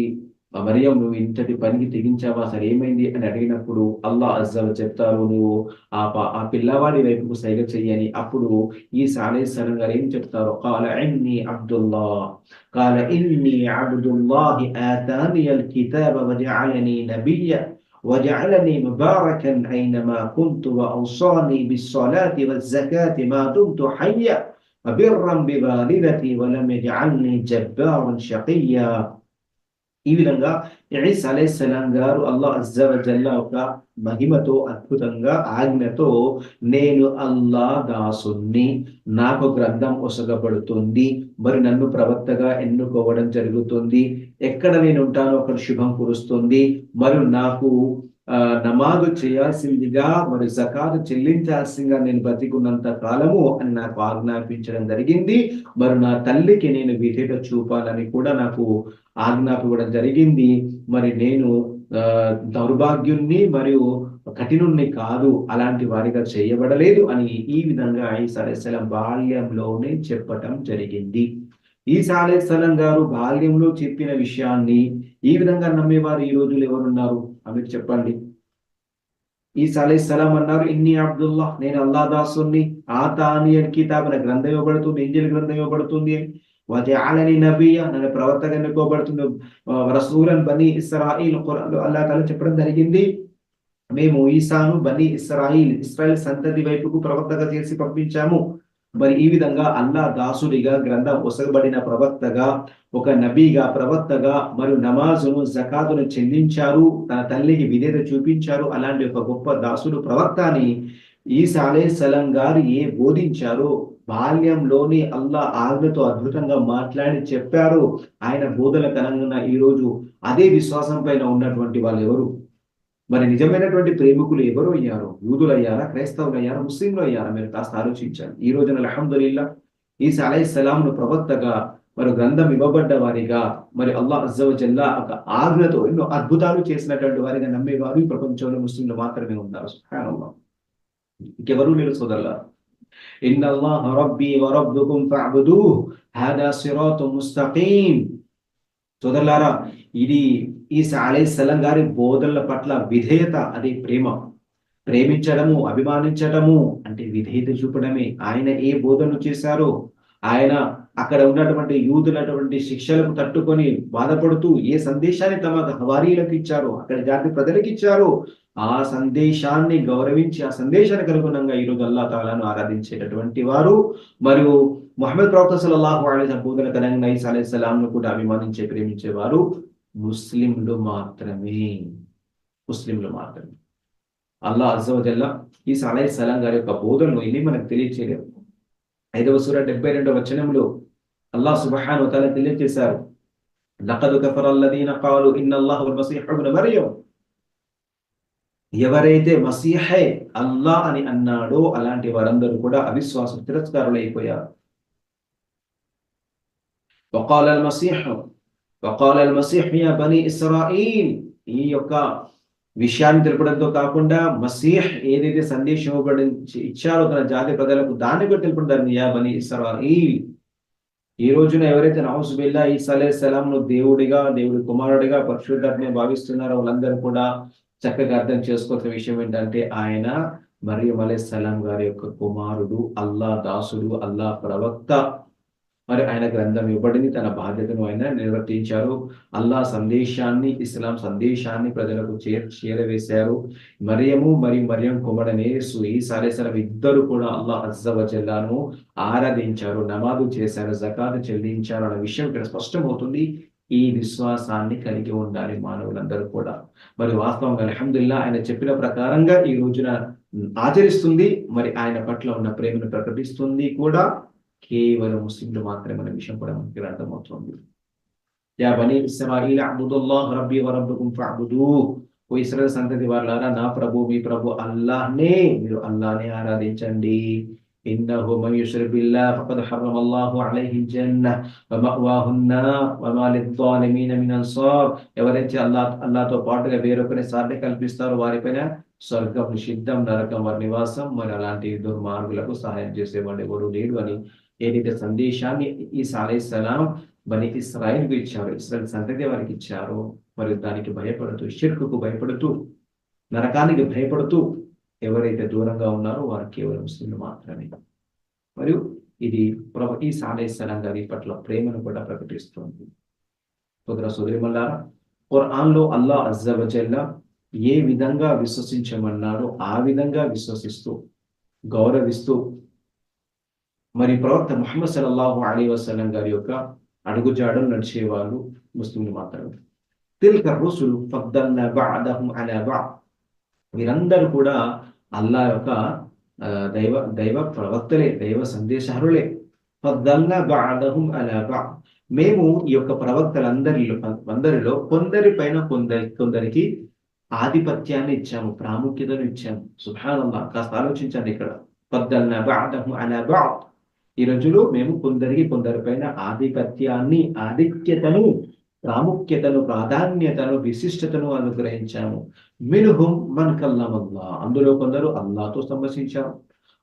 మరియం, నువ్వు ఇంతటి పనికి తెగించావా, అసలు ఏమైంది అని అడిగినప్పుడు అల్లాహ్ అజ్జ వజల్లా చెప్తారు, నువ్వు ఆ పిల్లవాడి వైపుకు సైగ చెయ్యని. అప్పుడు ఈసా అలైహిస్సలాం గారు ఏం చెప్తారు? قال إني عبد الله آتاني الكتاب وجعلني نبيا وجعلني مباركا أينما كنت وأوصاني بالصلاة والزكاة ما دمت حيا وبرا بوالدتي ولم يجعلني جبارا شقيا. ఈ విధంగా ఈసా అలైహిస్సలాం గారు అల్లాహ్ అజ్జా వ జల్లా ఒక మహిమతో అద్భుతంగా ఆజ్ఞతో నేను అల్లాహ్ దాసుని, నాకు గ్రంథం ఒసగబడుతుంది, మరి నన్ను ప్రవక్తగా ఎన్నుకోవడం జరుగుతుంది, ఎక్కడ నేను ఉంటానో అక్కడ శుభం కురుస్తుంది, మరియు నాకు నమాజు చేయాల్సిందిగా మరి జకాతు చెల్లించాల్సిందిగా నేను బతికున్నంత కాలము అని నాకు ఆజ్ఞాపించడం జరిగింది. మరి నా తల్లికి నేను విధేయత చూపాలని కూడా నాకు ఆజ్ఞాపించడం జరిగింది. మరి నేను దౌర్భాగ్యుణ్ణి మరియు కఠినుణ్ణి కాదు, అలాంటి వారిగా చేయబడలేదు అని ఈ విధంగా ఈసా అలైహిస్సలాం బాల్యంలోనే చెప్పటం జరిగింది. ఈసా అలైహిస్సలాం గారు బాల్యంలో చెప్పిన విషయాన్ని ఈ విధంగా నమ్మేవారు ఈ రోజులు ఎవరున్నారు? మీరు చెప్పండి. ఈసా అలైహిస్సలాం అన్నారు, ఇన్ని అబ్దుల్లా, నేను అల్లా దాసుని, ఆతాని అల్ కితాబ్, అనే గ్రంథం ఇవ్వబడుతుంది, ఇంజిల్ గ్రంథం ఇవ్వబడుతుంది, వజఅలని నబియ్య, నన్ను ప్రవక్తగా ఎన్నుకోబడుతుంది, రసూలన్ బనీ ఇస్రాయిల్, ఖురాన్లో అల్లాహ్ తాలా చెప్పడం జరిగింది, మేము ఈసాను బనీ ఇస్రాయిల్ సంతతి వైపుకు ప్రవక్తగా చేసి పంపించాము. మరి ఈ విధంగా అల్లాహ్ దాసుడిగా, గ్రంథం ఒసగబడిన ప్రవక్తగా, ఒక నబీగా, ప్రవక్తగా, మరియు నమాజును జకాతును చెల్లించారు, తన తల్లికి విధేయత చూపించారు. అలాంటి ఒక గొప్ప దాసుడు, ప్రవక్త అని ఈసా అలైహిస్సలాం గారు బోధించారో, బాల్యంలోని అల్లాహ్ ఆజ్ఞతో అద్భుతంగా మాట్లాడి చెప్పారు. ఆయన బోధనకు అనుగుణంగా ఈ రోజు అదే విశ్వాసం పైన ఉన్నటువంటి వాళ్ళు ఎవరు? మరి నిజమైనటువంటి ప్రేమికులు ఎవరు అయ్యారు? యూదులు అయ్యారా, క్రైస్తవులు అయ్యారా, ముస్లింలు అయ్యారా? మీరు కాస్త ఆలోచించాలి. ఈ రోజున అల్హమ్దులిల్లా ఈసా అలైహిస్సలాంను ప్రవక్తగా, మరి గ్రంథం ఇవ్వబడ్డ వారిగా, మరి అల్లాహ్ అజ్జా వ జల్లా ఒక ఆజ్ఞతో ఎన్నో అద్భుతాలు చేసినటువంటి వారిగా నమ్మేవారు ఈ ప్రపంచంలో ముస్లింలు మాత్రమే ఉన్నారు. సుబ్హానల్లాహ్. ఇంకెవరూ లేరు సోదరులారా. ఇన్నల్లాహ రబ్బీ వ రబ్బుకుం ఫఅబుదూహ్ హాదా సిరాతుం ముస్తకీం. సోదరులారా, ఇది ఈసా అలైహిస్సలాం గారి బోధనల పట్ల విధేయత, అది ప్రేమ. ప్రేమించడము, అభిమానించడము అంటే విధేయత చూపడమే. ఆయన ఏ బోధనలు చేశారో, ఆయన అక్కడ ఉన్నటువంటి యూదులటువంటి శిక్షలకు తట్టుకొని బాధపడుతూ ఏ సందేశాన్ని తమ హవారీలకు ఇచ్చారో, అక్కడ జాతి ప్రజలకు ఇచ్చారో, ఆ సందేశాన్ని గౌరవించి ఆ సందేశానికి అనుగుణంగా ఈరోజు అల్లాహ్ తాలాను ఆరాధించేటటువంటి వారు, మరియు ముహమ్మద్ ప్రవక్త సల్లల్లాహు అలైహి వసల్లం బోధనకు అనుగుణంగా ఈసా అలైహిస్సలాంను కూడా అభిమానించే, ప్రేమించేవారు ముస్లింలు మాత్రమే. ముస్లింలు మాత్రమే. అల్లాహ్ అజ్జా వ జల్లా ఈసా అలైహిస్సలాం గారి యొక్క బోధనలు ఇవి మనకు తెలియచేయలేదు. 5వ సూర 72వ వచనంలో అల్లాహ్ సుబ్హానహు వ తఆలా తెలియజేశారు, లఖద్ కఫరల్లదీన ఖాలు ఇన్నల్లాహ వల్ మసీహ్ ఇబ్ను మర్యం. ఎవరైతే మసీహే అల్లాహ్ అని అన్నాడో అలాంటి వారందరూ కూడా అవిశ్వాసం, తిరస్కారులు అయిపోయారు. వకాల అల్ మసీహ్ యా బనీ ఇస్రాయిల్. ఈ యొక్క విషయాన్ని తెలపడంతో కాకుండా మసీహ్ ఏదైతే సందేశం ఇచ్చారో తన జాతి ప్రజలకు, దాన్ని కూడా తెలుపడం, యా బనీ ఇస్రాయిల్. ఈ రోజున ఎవరైతే నౌజుబిల్లా ఈసా అలైహిస్సలాంను దేవుడిగా, దేవుడి కుమారుడిగా, పరిశుద్ధాత్మని భావిస్తున్నారో వాళ్ళందరూ కూడా చక్కగా అర్థం చేసుకోవాల్సిన విషయం ఏంటంటే, ఆయన మరియం అలైహిస్సలాం గారి యొక్క కుమారుడు, అల్లాహ్ దాసుడు, అల్లాహ్ ప్రవక్త. మరి ఆయన గ్రంథం ఇవ్వబడింది, తన బాధ్యతను ఆయన నిర్వర్తించారు. అల్లాహ్ సందేశాన్ని, ఇస్లాం సందేశాన్ని ప్రజలకు చేరవేశారు. మరియం కుమారుడైన యేసు, ఈసా అలైహిస్సలాం ఇద్దరు కూడా అల్లాహ్ అజ్జా వ జల్లాను ఆరాధించారు, నమాజు చేశారు, జకాతు చెల్లించారు అనే విషయం ఇక్కడ స్పష్టమవుతుంది. ఈ విశ్వాసాన్ని కలిగి ఉండాలి మానవులందరూ కూడా. మరి వాస్తవంగా అల్హమ్దులిల్లాహ్ ఆయన చెప్పిన ప్రకారంగా ఈ రోజున ఆచరిస్తుంది. మరి ఆయన పట్ల ఉన్న ప్రేమను ప్రకటిస్తుంది కూడా కేవలం ముస్లింలు మాత్రమే అనే విషయం కూడా మనకి అర్థమవుతుంది. యా బనీ ఇస్రాయిల్ అబ్దుల్లాహ్ రబ్బీ వ రబ్బుకుం ఫఅబుదూహ్. ఓ ఇశ్రాయేల్ సంతతి వారలారా, నా ప్రభు మీ ప్రభు అల్లాహ్నే, మీరు అల్లాహ్నే ఆరాధించండి. ఇన్నహు మన్ యుశ్రిక్ బిల్లాహ్ ఫఖద్ హర్రమల్లాహు అలైహిల్ జన్నహ్ వ మఅవాహున్ నార్ వ మా లిజ్జాలిమీన మిన్ అన్సార్. ఎవరైతే అల్లాహ్తో పాటుగా వేరొకరిని సాటి కల్పిస్తారో వారిపైన స్వర్గం నిషిద్ధం, నరకం వారి నివాసం. మరి అలాంటి దుర్మార్గులకు సహాయం చేసేవాడు ఎవడు లేడు అని ఏదైతే సందేశాన్ని ఈసా అలైహిస్సలాం బనీ ఇస్రాయిల్కు ఇచ్చారో, ఇస్రాయేల్ సంతతి వారికి ఇచ్చారో, మరియు దానికి భయపడుతూ, షిర్కుకు భయపడుతూ, నరకానికి భయపడుతూ ఎవరైతే దూరంగా ఉన్నారో వారు కేవలం ముస్లింలు మాత్రమే. మరియు ఇది ఈసా అలైహిస్సలాం గారి పట్ల ప్రేమను కూడా ప్రకటిస్తుంది. సోదర సోదరిమల్లారా, ఖురాన్లో అల్లాహ్ అజ్జా వ జల్లా ఏ విధంగా విశ్వసించమన్నాడో ఆ విధంగా విశ్వసిస్తూ, గౌరవిస్తూ, మరి ప్రవక్త ముహమ్మద్ సల్లల్లాహు అలైహి వసల్లం గారి యొక్క అడుగుజాడలు నడిచేవాళ్ళు ముస్లింలు మాత్రమే. తిల్క రుసులు ఫద్దల్నా బఅదహుం అలా బఅద్. వీరందరూ కూడా అల్లా యొక్క దైవ దైవ ప్రవక్తలే, దైవ సందేశహరులే. ఫద్దల్నా బఅదహుం అలా బఅద్. మేము ఈ యొక్క అందరిలో కొందరి పైన కొందరికి ఆధిపత్యాన్ని ఇచ్చాము, ప్రాముఖ్యతను ఇచ్చాము. సుబ్హానల్లాహ్, కాస్త ఆలోచించండి ఇక్కడ. ఫద్దల్నా బఅదహుం అలా బఅద్. ఈ రోజులో మేము కొందరిపైన ఆధిపత్యాన్ని, ఆధిక్యతను, ప్రాముఖ్యతను, ప్రాధాన్యతను, విశిష్టతను అనుగ్రహించాము. మిన్హుం మన్ కల్లమల్లాహ్. అందులో కొందరు అల్లాహ్తో సంభాషించారు.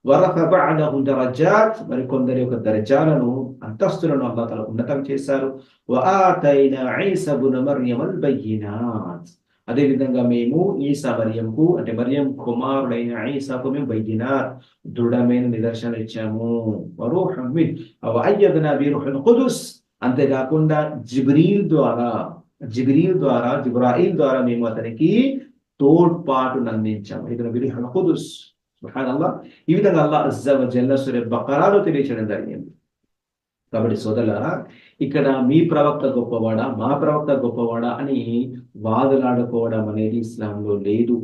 వరఫ బఅదహుం దరజాత్. మరి కొందరి యొక్క దర్జాలను, అంతస్తులను అల్లాహ్ తఆలా ఉన్నతం చేశారు. వఆతైనా ఈసా ఇబ్న మర్యమల్ బయ్యినాత్. అదే విధంగా మేము ఈసా మర్యంకు, అంటే మర్యం కుమారుడైన ఈసాకు మేము బయ్యినాత్, దృఢమైన నిదర్శనలు ఇచ్చాము. వరూహం మిన్ వఅయ్యద్నా బిరూహిల్ ఖుదుస్. అంతేకాకుండా జిబ్రాయిల్ ద్వారా మేము అతనికి తోడ్పాటును అందించాము. ఇది బిరూహిల్ ఖుదుస్. సుబ్హానల్లాహ్. ఈ విధంగా అల్లాహ్ అజ్జా వ జల్ల సూరా బకరాలో తెలియచేయడం జరిగింది. కాబట్టి సోదరులారా, ఇక్కడ మీ ప్రవక్త గొప్పవాడా, మా ప్రవక్త గొప్పవాడా అని వాదులాడుకోవడం అనేది ఇస్లాంలో లేదు.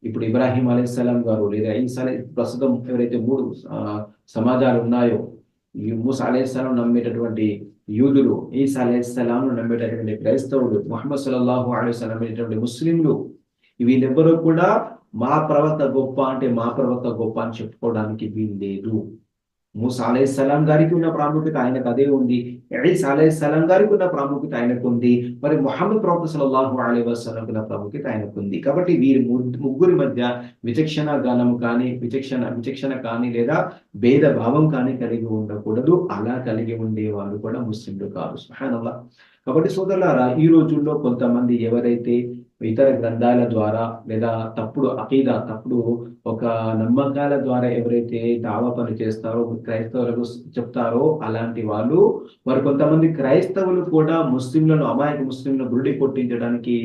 ఇప్పుడు ఇబ్రాహీం అలైహిస్సలాం గారు లేదా ఈసా ప్రస్తుతం ఎవరైతే మూడు సమాజాలు ఉన్నాయో, ఈ మూసా అలైహిస్సలాం నమ్మేటటువంటి యూదులు, ఈసా అలైహిస్సలాం నమ్మేటటువంటి క్రైస్తవులు, ముహమ్మద్ సల్లల్లాహు అలైహి వసల్లం నమ్మేటటువంటి ముస్లింలు, వీళ్ళెవ్వరూ కూడా మా ప్రవక్త గొప్ప అంటే మా ప్రవక్త గొప్ప అని చెప్పుకోవడానికి వీలు లేదు. మూసా అలైహిస్సలాం గారికి ఉన్న ప్రాముఖ్యత ఆయనకు అదే ఉంది. ఈసా అలైహిస్సలాం గారికి ఉన్న ప్రాముఖ్యత ఆయనకు ఉంది. మరి ముహమ్మద్ ప్రవక్త సల్లల్లాహు అలైహి వసల్లం ఉన్న ప్రాముఖ్యత ఆయనకు ఉంది. కాబట్టి వీరి ముగ్గురి మధ్య విచక్షణ కానీ లేదా భేద భావం కానీ కలిగి ఉండకూడదు. అలా కలిగి ఉండే వాళ్ళు కూడా ముస్లింలు కాదు. సుబ్హానల్లాహ్. కాబట్టి సోదరులారా, ఈ రోజుల్లో కొంతమంది ఎవరైతే ఇతర గ్రంథాల ద్వారా లేదా తప్పుడు అకీదా, తప్పుడు ఒక నమ్మకాల ద్వారా ఎవరైతే దావా పని చేస్తారో, క్రైస్తవులకు చెప్తారో, అలాంటి వాళ్ళు మరి కొంతమంది క్రైస్తవులు కూడా ముస్లింలను, అమాయక ముస్లింలను గుడి కొట్టించడానికి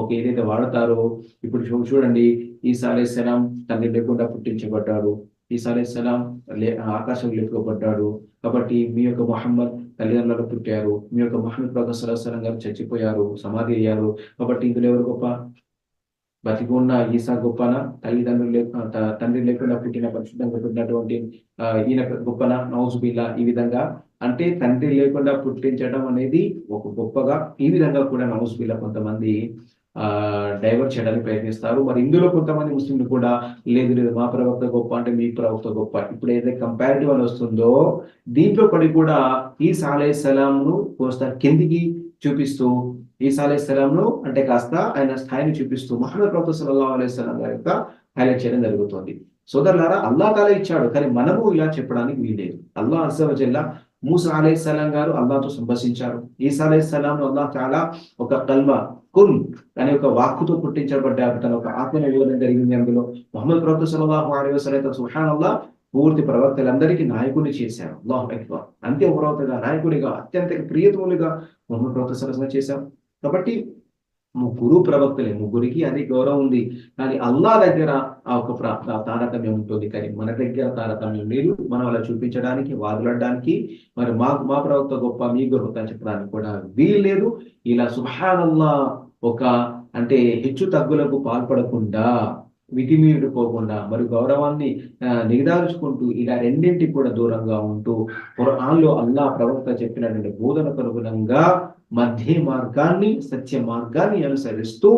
ఒక ఏదైతే వాడతారో, ఇప్పుడు చూడండి, ఈసా అలైహిస్సలాం తండ్రి లేకుండా పుట్టించబడ్డాడు, ఈసా అలైహిస్సలాం ఆకాశం లేపబడ్డాడు, కాబట్టి మీ యొక్క ముహమ్మద్ తల్లిదండ్రులకు పుట్టారు, మీ యొక్క ముహమ్మద్ ప్రవక్త సల్లల్లాహు అలైహి వసల్లం గారు చచ్చిపోయారు, సమాధి అయ్యారు, కాబట్టి ఇందులో ఎవరు గొప్ప? బతికి ఉన్న ఈసా గొప్పనా? తండ్రి లేకుండా పుట్టిన, పరిశుద్ధంగా పుట్టినటువంటి ఈయన గొప్పనా? నౌజుబిల్లా. ఈ విధంగా అంటే తండ్రి లేకుండా పుట్టించడం అనేది ఒక గొప్పగా, ఈ విధంగా కూడా నౌజుబిల్లా కొంతమంది డైవర్ట్ చేయడానికి ప్రయత్నిస్తారు. మరి ఇందులో కొంతమంది ముస్లింలు కూడా లేదు మా ప్రవక్త గొప్ప అంటే మీ ప్రవక్త గొప్ప. ఇప్పుడు ఏదైతే కంపారిటివ్ అని వస్తుందో దీంట్లో పడి కూడా ఈసా అలైహిస్సలాంను కోస్తా కిందికి చూపిస్తూ, ఈసా అలైహిస్సలాంను అంటే కాస్త ఆయన స్థాయిని చూపిస్తూ ముహమ్మద్ ప్రవక్త సల్లల్లాహు అలైహి వసల్లం గారి యొక్క హైలైట్ చేయడం జరుగుతుంది. సోదరులారా, అల్లాహ్ తాలా ఇచ్చాడు, కానీ మనము ఇలా చెప్పడానికి వీలేదు. అల్లాహ్ అజ్జా వ జల్ల మూసా అలైహిస్సలాం గారు అల్లాహ్తో సంభాషించారు. ఈసా అలైహిస్సలాంను అల్లాహ్ తాలా ఒక కల్మా కున్ అనే ఒక వాక్కుతో పుట్టించబడ్డారు. తన ఒక ఆత్మను ఇవ్వడం జరిగింది. అందులో ముహమ్మద్ ప్రవక్త సల్లల్లాహు అలైహి వసల్లం సుబ్హానల్లాహ్ పూర్తి ప్రవక్తలందరికీ నాయకుని చేశారు. అల్లాహు అక్బర్. అంత్య ప్రవక్తగా, నాయకుడిగా, అత్యంత ప్రియతములుగా ముహమ్మద్ ప్రవక్త సల్లల్లాహు అలైహి వసల్లం చేశారు. కాబట్టి ముగ్గురు ప్రవక్తలే, ముగ్గురికి అదే గౌరవం ఉంది. కానీ అల్లాహ్ దగ్గర ఆ ఒక తారతమ్యం ఉంటుంది, కానీ మన దగ్గర తారతమ్యం లేదు. మనం అలా చూపించడానికి, వాదులాడడానికి, మరి మా ప్రవక్త గొప్ప, మీ గొప్ప అని చెప్పడానికి కూడా వీలు లేదు. ఇలా సుబ్హానల్లాహ్ ఒక అంటే హెచ్చు తగ్గులకు పాల్పడకుండా, మితిమీరిపోకుండా, మరి గౌరవాన్ని నిగదార్చుకుంటూ, ఇలా రెండింటికి కూడా దూరంగా ఉంటూ, ఖురాన్లో అల్లాహ్ ప్రవక్త చెప్పినటువంటి బోధనకు అనుగుణంగా మధ్య మార్గాన్ని, సత్య మార్గాన్ని అనుసరిస్తూ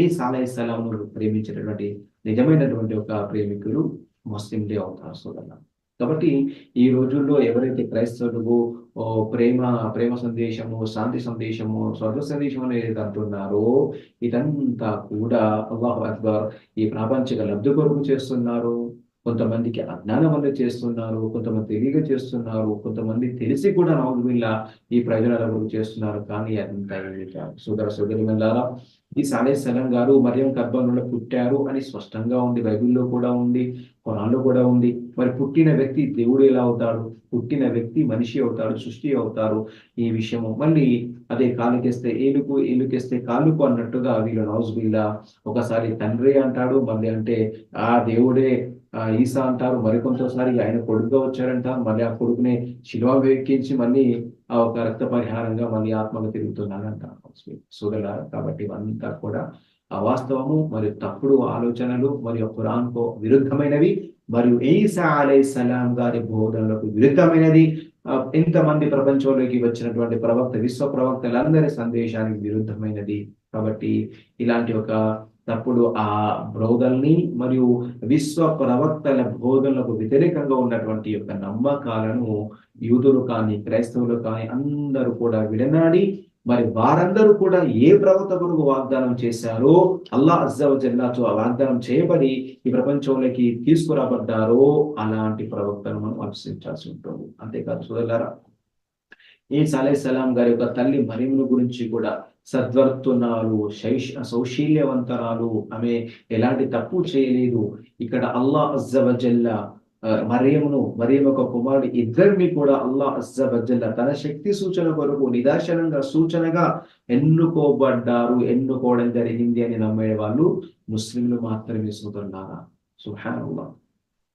ఈసా అలైహిస్సలాంను ప్రేమించినటువంటి నిజమైనటువంటి ఒక ప్రేమికులు ముస్లింలే అవుతారు సోదరులు. కాబట్టి ఈ రోజుల్లో ఎవరైతే క్రైస్తవులు ప్రేమ సందేశము, శాంతి సందేశము, స్వర్గ సందేశం అనేది అంటున్నారో, ఇదంతా కూడా అల్లాహు అక్బర్ ఈ ప్రాపంచిక లబ్ధి కొరకు చేస్తున్నారు. కొంతమందికి అజ్ఞానం వల్ల చేస్తున్నారు, కొంతమంది తెలియక చేస్తున్నారు, కొంతమంది తెలిసి కూడా నౌజుబిల్లా ఈ ప్రయోజనాల కొరకు చేస్తున్నారు. కానీ అదంతా ఏమీ కాదు. సోదరులారా, ఈసా అలైహిస్సలాం గారు మర్యం గర్భంలో పుట్టారు అని స్పష్టంగా ఉంది, బైబిల్లో కూడా ఉంది, ఖురాన్లో కూడా ఉంది. మరి పుట్టిన వ్యక్తి దేవుడు ఎలా అవుతాడు? పుట్టిన వ్యక్తి మనిషి అవుతాడు, సృష్టి అవుతారు. ఈ విషయము మళ్ళీ అదే కాలుకేస్తే ఏలుకు, ఏలుకేస్తే కాలుకు అన్నట్టుగా వీళ్ళు నౌజుబిల్లా ఒకసారి తండ్రి అంటాడు, మళ్ళీ అంటే ఆ దేవుడే ఈసా అంటారు, మరికొంతసారి ఆయన కొడుకుగా వచ్చారంటారు, మళ్ళీ ఆ కొడుకునే శిలువ ఎక్కించి మళ్ళీ ఆ ఒక రక్త పరిహారంగా మళ్ళీ ఆత్మగా తిరుగుతున్నారంట సూర్యులారా. కాబట్టి ఇవంతా కూడా అవాస్తవము మరియు తప్పుడు ఆలోచనలు మరియు ఖురాన్కు విరుద్ధమైనవి మరియు ఈసా అలైహిస్సలాం గారి బోధనలకు విరుద్ధమైనది. ఇంతమంది ప్రపంచంలోకి వచ్చినటువంటి విశ్వ ప్రవక్తలందరి సందేశానికి విరుద్ధమైనది. కాబట్టి ఇలాంటి ఒక తప్పుడు బోధల్ని మరియు విశ్వ ప్రవక్తల బోధనలకు వ్యతిరేకంగా ఉన్నటువంటి యొక్క నమ్మకాలను యూదులు కానీ క్రైస్తవులు కానీ అందరూ కూడా విడనాడి మరి వారందరూ కూడా ఏ ప్రవక్త కొరకు వాగ్దానం చేశారో అల్లాహ్ అజ్జా వ జల్లాతో వాగ్దానం చేయబడి ఈ ప్రపంచంలోకి తీసుకురాబడ్డారో అలాంటి ప్రవక్తను మనం అనుసరించాల్సి ఉంటుంది. అంతేకాదు సోదరులారా, ఈసా అలైహిస్సలాం గారి యొక్క తల్లి మరియమును గురించి కూడా సద్వర్తునాలు, సౌశీల్యవంతరాలు, ఆమె ఎలాంటి తప్పు చేయలేదు. ఇక్కడ అల్లాహ్ అజ్జా వ జల్లా మరియం యొక్క కుమారుడు ఇద్దరిని కూడా అల్లాహ్ అజ్జా వ జల్లా తన శక్తి సూచన కొరకు నిదర్శనంగా సూచనగా ఎన్నుకోవడం జరిగింది అని నమ్మే వాళ్ళు ముస్లింలు మాత్రమే సోదరులారా. సుబ్హానల్లాహ్.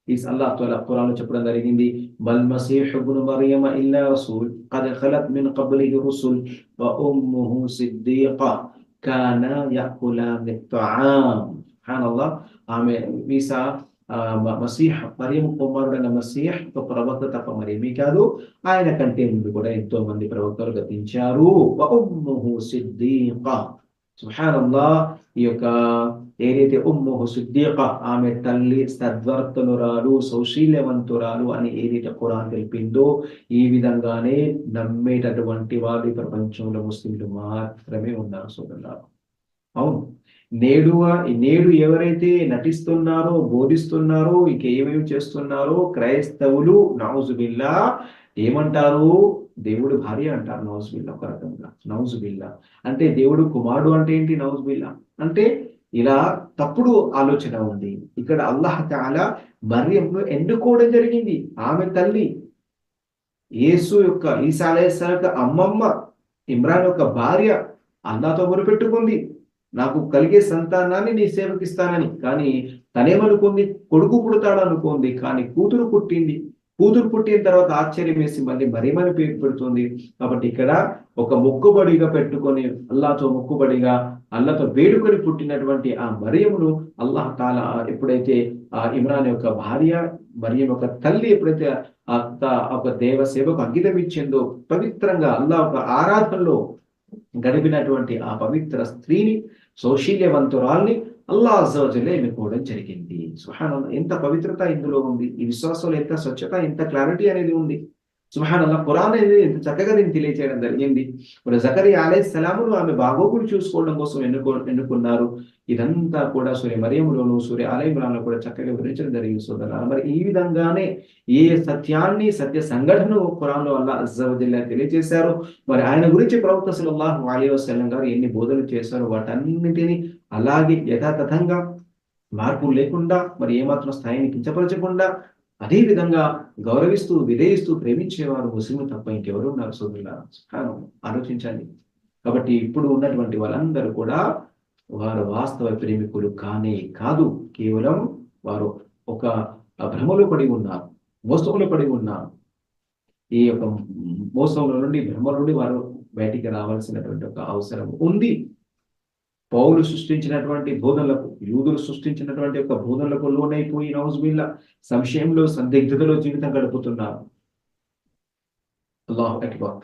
అల్లాహ్ తఆలా ఖురాన్లో చెప్పడం జరిగింది, వల్ మసీహ్ ఇబ్ను మరియమ ఇల్లా రసూల్ ఖద్ ఖలత్ మిన్ ఖబ్లిహి రుసుల్ వ ఉమ్ముహు సిద్దీఖ కానా యఅకులాని త్వఆమ్. సుబ్హానల్లాహ్. ఆమె ఈసా మసీహ్ మరియం కుమారుడైన మసీహ్ ఒక ప్రవక్త తప్ప మరేమీ కాదు. ఆయన కంటే ముందు కూడా ఎంతో మంది ప్రవక్తలు గతించారు. వ ఉమ్ముహు సిద్దీఖ. సుబ్హానల్లాహ్. ఈ యొక్క ఏదైతే ఉమ్ముహు సిద్దీఖ, ఆమె తల్లి సద్వర్తనురాలు, సౌశీల్యవంతురాలు అని ఏదైతే ఖురాన్ తెలిపిందో ఈ విధంగానే నమ్మేటటువంటి వారు ఈ ప్రపంచంలో ముస్లింలు మాత్రమే ఉన్నారు సోదరులారా. అవును, నేడు ఎవరైతే నటిస్తున్నారో, బోధిస్తున్నారో, ఇక ఏమేమి చేస్తున్నారో క్రైస్తవులు నౌజుబిల్లా ఏమంటారు? దేవుడు భార్య అంటారు. నౌజుబిల్లా. ఒక రకంగా నౌజుబిల్లా అంటే దేవుడు కుమారుడు అంటే ఏంటి? నౌజుబిల్లా అంటే ఇలా తప్పుడు ఆలోచన ఉంది. ఇక్కడ అల్లాహ్ తఆలా మరియంను ఎన్నుకోవడం జరిగింది. ఆమె తల్లి ఈసా అలైహిస్సలాం అమ్మమ్మ ఇమ్రాన్ యొక్క భార్య అల్లాహ్తో మొరపెట్టుకుంది, నాకు కలిగే సంతానాన్ని నీ సేవకి ఇస్తానని. కానీ తనేమనుకుంది? కొడుకు పుడతాడు అనుకుంది. కానీ కూతురు పుట్టింది. కూతురు పుట్టిన తర్వాత ఆశ్చర్యం వేసి మళ్ళీ మరియమని పేరు పెడుతుంది. కాబట్టి ఇక్కడ ఒక మొక్కుబడిగా పెట్టుకొని అల్లాహ్తో అల్లాహ్తో వేడుకొని పుట్టినటువంటి ఆ మరియమును అల్లాహ్ తాలా ఎప్పుడైతే ఆ ఇమ్రాన్ యొక్క భార్య, మరియం యొక్క తల్లి ఎప్పుడైతే ఒక దేవ సేవకు అంకితం ఇచ్చిందో, పవిత్రంగా అల్లాహ్ ఒక ఆరాధనలో గడిపినటువంటి ఆ పవిత్ర స్త్రీని, సౌశీల్యవంతురాల్ని అల్లాహ్ అజ్జా వ జల్లా ఎన్నుకోవడం జరిగింది. సుబ్హానల్లాహ్. ఎంత పవిత్రత ఇందులో ఉంది! ఈ విశ్వాసంలో ఎంత స్వచ్ఛత, ఎంత క్లారిటీ అనేది ఉంది. సుబ్హానల్లాహ్. ఖురాన్ అనేది ఎంత చక్కగా దీన్ని తెలియజేయడం జరిగింది. మరి జకరియా అలైహిస్సలామును ఆమె బాగోగులు చూసుకోవడం కోసం ఎన్నుకున్నారు. ఇదంతా కూడా సూర్య మరియంలోను, సూర్య ఆల ఇమ్రాన్లో కూడా చక్కగా వివరించడం జరిగింది సోదరులారా. మరి ఈ విధంగానే ఏ సత్యాన్ని, సత్య సంఘటనను ఖురాన్లో అల్లాహ్ అజ్జా వ జల్లా తెలియజేశారు. మరి ఆయన గురించి ప్రవక్త సల్లల్లాహు అలైహి వసల్లం గారు ఎన్ని బోధనలు చేశారో వాటన్నిటిని అలాగే యథాతథంగా మార్పులు లేకుండా, మరి ఏమాత్రం స్థాయిని కించపరచకుండా అదే విధంగా గౌరవిస్తూ, విధేయిస్తూ ప్రేమించేవారు ముస్లింలు తప్ప ఇంకెవరు ఉన్నారు సోదరులారా? ఆలోచించండి. కాబట్టి ఇప్పుడు ఉన్నటువంటి వాళ్ళందరూ కూడా వారు వాస్తవ ప్రేమికులు కానే కాదు. కేవలం వారు ఒక భ్రమలో పడి ఉన్నారు, మోసంలో పడి ఉన్నారు. ఈ యొక్క మోసంలో నుండి, భ్రమల నుండి వారు బయటికి రావాల్సినటువంటి ఒక అవసరం ఉంది. పౌలు సృష్టించినటువంటి బోధనలకు, యూదులు సృష్టించినటువంటి యొక్క బోధనలకు లోనైపోయి నౌజుబిల్లా సంశయంలో, సందిగ్ధతలో జీవితం గడుపుతున్నారు. అల్లాహు అక్బర్.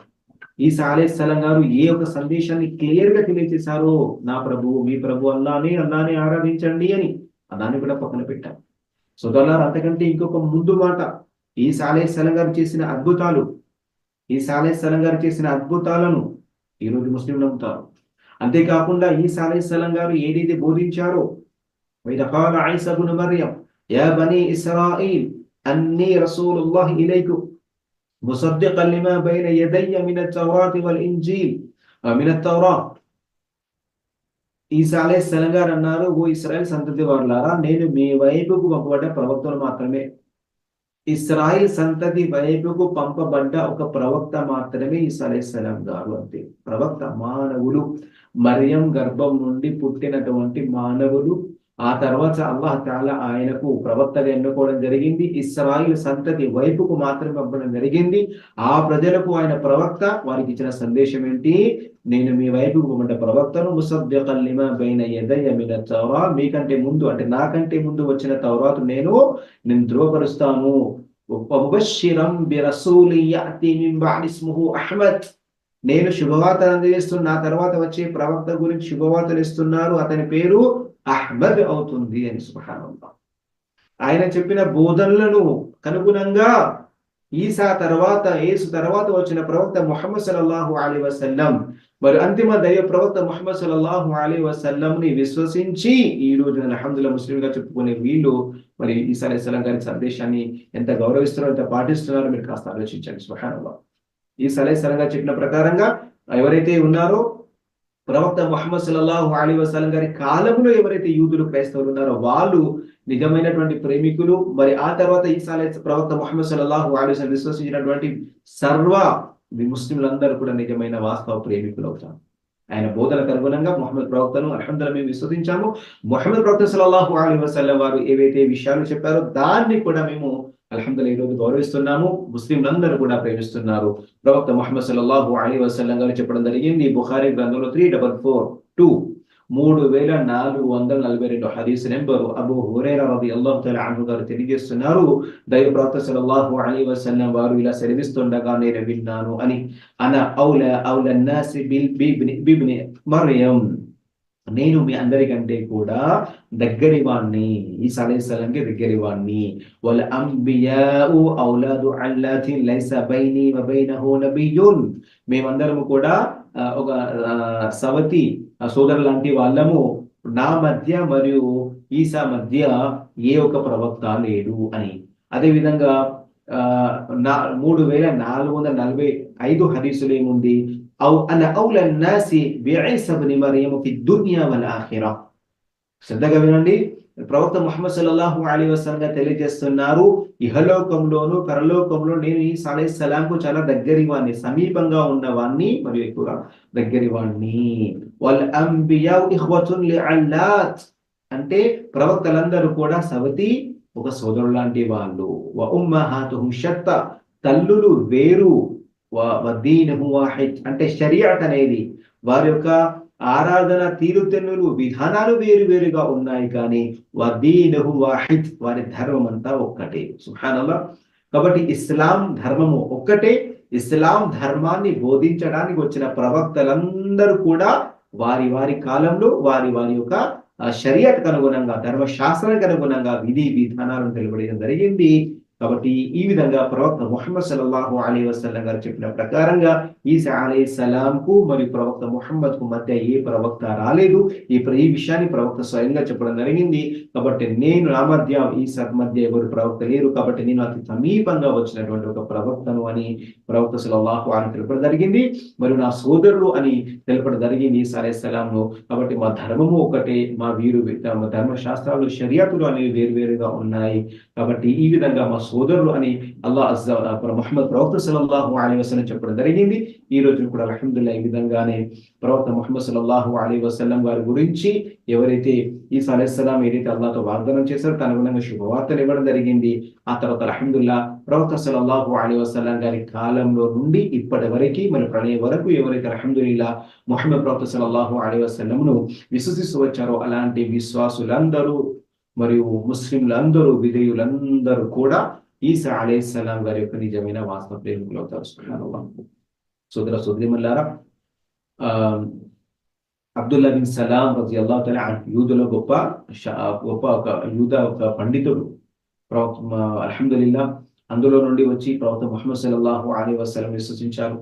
ఈసా అలైహిస్సలాం గారు ఏ ఒక సందేశాన్ని క్లియర్ గా తెలియజేశారో, నా ప్రభువు, మీ ప్రభు అల్లానే ఆరాధించండి అని, దాన్ని కూడా పక్కన పెట్టారు సోదరులారా. అంతకంటే ఇంకొక ముందు మాట, ఈసా అలైహిస్సలాం గారు చేసిన అద్భుతాలను ఈరోజు ముస్లింలు నమ్ముతారు. అంతేకాకుండా ఈసా అలైహిస్సలాం గారు ఏదైతే బోధించారో, వైద ఖాల ఈసా ఇబ్ను మర్యం యా బనీ ఇస్రాయీల్ అన్నీ రసూలుల్లాహి ఇలైకుమ్ ముసద్దిఖన్ లిమా బైన యదయ్య మినత్ తౌరాతి వల్ ఇంజీల్ మినత్ తౌరాత్. ఈసా అలైహిస్సలాం గారు అన్నారు, ఓ ఇశ్రాయేల్ సంతతి వారులారా, నేను మీ వైపుకు పంపబడ్డ ప్రవక్తను మాత్రమే. ఇశ్రాయేల్ సంతతి వైపుకు పంపబడ్డ ఒక ప్రవక్త మాత్రమే ఈసా అలైహిస్సలాం గారు. అంతే. ప్రవక్త మానవులు, మరియం గర్భం నుండి పుట్టినటువంటి మానవులు, ఆ తర్వాత అల్లాహ్ తాలా ఆయనకు ప్రవక్తగా ఎన్నుకోవడం జరిగింది. ఇస్రాయిల్ సంతతి వైపుకు మాత్రమే పంపడం జరిగింది. ఆ ప్రజలకు ఆయన ప్రవక్త. వారికి ఇచ్చిన సందేశం ఏంటి? నేను మీ వైపుకు పంపే ప్రవక్తను, ముసద్దిఖన్ లిమా బైన యదయ్య మిన తౌరా, మీకంటే ముందు అంటే నాకంటే ముందు వచ్చిన తౌరాతు నేను ధృవపరుస్తాను. ముబశ్శిరం బిరసూలి యఅతి మిన్ బఅది ఇస్ముహు అహ్మద్, నేను శుభవార్తలు అందజేస్తున్న నా తర్వాత వచ్చే ప్రవక్త గురించి శుభవార్తలు ఇస్తున్నారు, అతని పేరు అహ్మద్ అవుతుంది అని. సుబ్హానల్లాహ్. ఆయన చెప్పిన బోధనలను కనుగుణంగా యేసు తర్వాత వచ్చిన ప్రవక్త ముహమ్మద్ సల్లల్లాహు అలైహి వసల్లం, మరి అంతిమ దైవ ప్రవక్త ముహమ్మద్ సల్లల్లాహు అలైహి వసల్లం ని విశ్వసించి ఈ రోజు అల్హమ్దులిల్లాహ్ ముస్లింగా చెప్పుకునే వీళ్ళు మరి ఈసా అలైహిస్సలాం గారి సందేశాన్ని ఎంత గౌరవిస్తున్నారో, ఎంత పాటిస్తున్నారో మీరు కాస్త ఆలోచించండి. సుబ్హానల్లాహ్. ఈసా అలైహిస్సలాం గారు చెప్పిన ప్రకారంగా ఎవరైతే ఉన్నారో ప్రవక్త ముహమ్మద్ సల్లల్లాహు అలైహి వసల్లం గారి కాలంలో ఎవరైతే యూదులు క్రైస్తవులు ఉన్నారో వాళ్ళు నిజమైనటువంటి ప్రేమికులు. మరి ఆ తర్వాత ఈసా ప్రవక్త ముహమ్మద్ సల్లల్లాహు అలైహి వసల్లం విశ్వసించినటువంటి సర్వ ముస్లింలందరూ కూడా నిజమైన వాస్తవ ప్రేమికులు అవుతారు. ఆయన బోధనకు అనుగుణంగా ముహమ్మద్ ప్రవక్తను అల్హమ్దులిల్లాహ్ మేము విశ్వసించాము. ముహమ్మద్ ప్రవక్త సల్లల్లాహు అలైహి వసల్లం వారు ఏవైతే విషయాలు చెప్పారో దాన్ని కూడా మేము అల్హమ్దులిల్లాహ్ ఈరోజు గౌరవిస్తున్నాము. ముస్లింలందరూ కూడా ప్రేమిస్తున్నారు. ప్రవక్త ముహమ్మద్ సల్లల్లాహు అలైహి వసల్లం గారు చెప్పడం జరిగింది బుఖారీ గ్రంథంలో 3442 3442 హదీస్ నెంబరు అబూ హురైరా రలియల్లాహు తఆలా అన్హు గారు తెలియజేస్తున్నారు, దైవ ప్రవక్త సల్లల్లాహు అలైహి వసల్లం వారు ఇలా సెలవిస్తుండగా నేను విన్నాను అని, అనా ఔలా నాసి బిబ్ని మర్యం, నేను మీ అందరికంటే కూడా దగ్గరి వాణ్ణి, ఈసా అలైహిస్సలాంకి దగ్గరి వాణ్ణి. వల్ అంబియాఉ ఔలాదు అల్లాతిన్ లైస బైని వ బైనహు నబియ్యున్, మేమందరము కూడా ఒక సవతి సోదరు లాంటి వాళ్ళము. నా మధ్య మరియు ఈసా మధ్య ఏ ఒక ప్రవక్త లేడు అని. అదే విధంగా 3445 హదీసులు ఏముంది? అన ఔలా నాసి బిఈసా ఇబ్ని మర్యమ్ ఫి దునియా వల్ ఆఖిరా. శ్రద్ధగా వినండి. ప్రవక్త ముహమ్మద్ సల్లల్లాహు అలైహి వసల్లం తెలియజేస్తున్నారు, ఇహలోకంలోను పరలోకంలో నేను ఈసా అలైహిస్సలాంకు చాలా దగ్గరి వాణ్ణి, సమీపంగా ఉన్నవాణ్ణి మరియు ఎక్కువగా దగ్గరి వాణ్ణి. వల్ అంబియా ఇఖ్వతున్ లిఅల్లాత్, అంటే ప్రవక్తలందరూ కూడా సవతి ఒక సోదరుడు లాంటి వాళ్ళు. వ ఉమ్మహాతుహుం షత్తా, తల్లులు వేరు. వ దీనుహు వాహిద్, అంటే షరియత్ అనేది వారి యొక్క ఆరాధన తీరుతెన్నులు విధానాలు వేరు వేరుగా ఉన్నాయి, కానీ వదీనుహు వాహిద్, వారి ధర్మం అంతా ఒక్కటే. సుబ్హానల్లాహ్. కాబట్టి ఇస్లాం ధర్మము ఒక్కటే. ఇస్లాం ధర్మాన్ని బోధించడానికి వచ్చిన ప్రవక్తలందరూ కూడా వారి వారి కాలంలో వారి వారి యొక్క షరియత్ అనుగుణంగా, ధర్మశాస్త్రానికి అనుగుణంగా విధి విధానాలను తెలియడం జరిగింది. కాబట్టి ఈ విధంగా ప్రవక్త ముహమ్మద్ సల్లల్లాహు అలైహి వసల్లం గారు చెప్పిన ప్రకారంగా ఈసా అలైహిస్సలాం కు మరియు ప్రవక్త ముహమ్మద్ కు మధ్య ఏ ప్రవక్త రాలేదు. ఈ విషయాన్ని ప్రవక్త స్వయంగా చెప్పడం జరిగింది. కాబట్టి నేను నా మధ్య ఈసా మధ్య ఎవరు ప్రవక్త లేరు, కాబట్టి నేను అతి సమీపంగా వచ్చినటువంటి ఒక ప్రవక్తను అని ప్రవక్త సల్లల్లాహు అలైహి తెలపడం జరిగింది. మరియు నా సోదరుడు అని తెలపడం జరిగింది ఈసా అలైహిస్సలాంను. కాబట్టి మా ధర్మము ఒకటే, మా ధర్మశాస్త్రాలు షరియతులు అనేవి వేరువేరుగా ఉన్నాయి. కాబట్టి ఈ విధంగా మా సోదరులు అని ముహమ్మద్ ప్రవక్త సల్లల్లాహు అలైహి వసల్లం చెప్పడం జరిగింది. ఈ రోజు కూడా అల్హమ్దులిల్లాహ్ ఈ విధంగానే ప్రవక్త ముహమ్మద్ సల్లల్లాహు అలైహి వసల్లం వారి గురించి ఎవరైతే ఈసా అలైహిస్సలాం ఏదైతే అల్లాహ్తో వాగ్దానం చేశారో తన అనుగుణంగా శుభవార్తలు ఇవ్వడం జరిగింది. ఆ తర్వాత అల్హమ్దులిల్లాహ్ ప్రవక్త సల్లల్లాహు అలైహి వసల్లం గారి కాలంలో నుండి ఇప్పటి వరకు మన ప్రణయ వరకు ఎవరైతే అల్హమ్దులిల్లాహ్ ముహమ్మద్ ప్రవక్త సల్లల్లాహు అలైహి వసల్లంను విశ్వసిస్తూ వచ్చారో అలాంటి విశ్వాసులందరూ మరియు ముస్లింలందరూ విధేయులందరూ కూడా ఈసా అలైహిస్సలాం గారి యొక్క నిజమైన వాస్తవ ప్రేమికులు అవుతారు. సుబ్హానల్లాహ్. సోదర సోదరీమణులారా, అబ్దుల్లా బిన్ సలాం రజియల్లాహు తఆలా యూదుల గొప్ప ఒక పండితుడు. అల్హమ్దులిల్లాహ్ అందులో నుండి వచ్చి ప్రవక్త ముహమ్మద్ సల్లల్లాహు అలైహి వసల్లం విశ్వసించారు.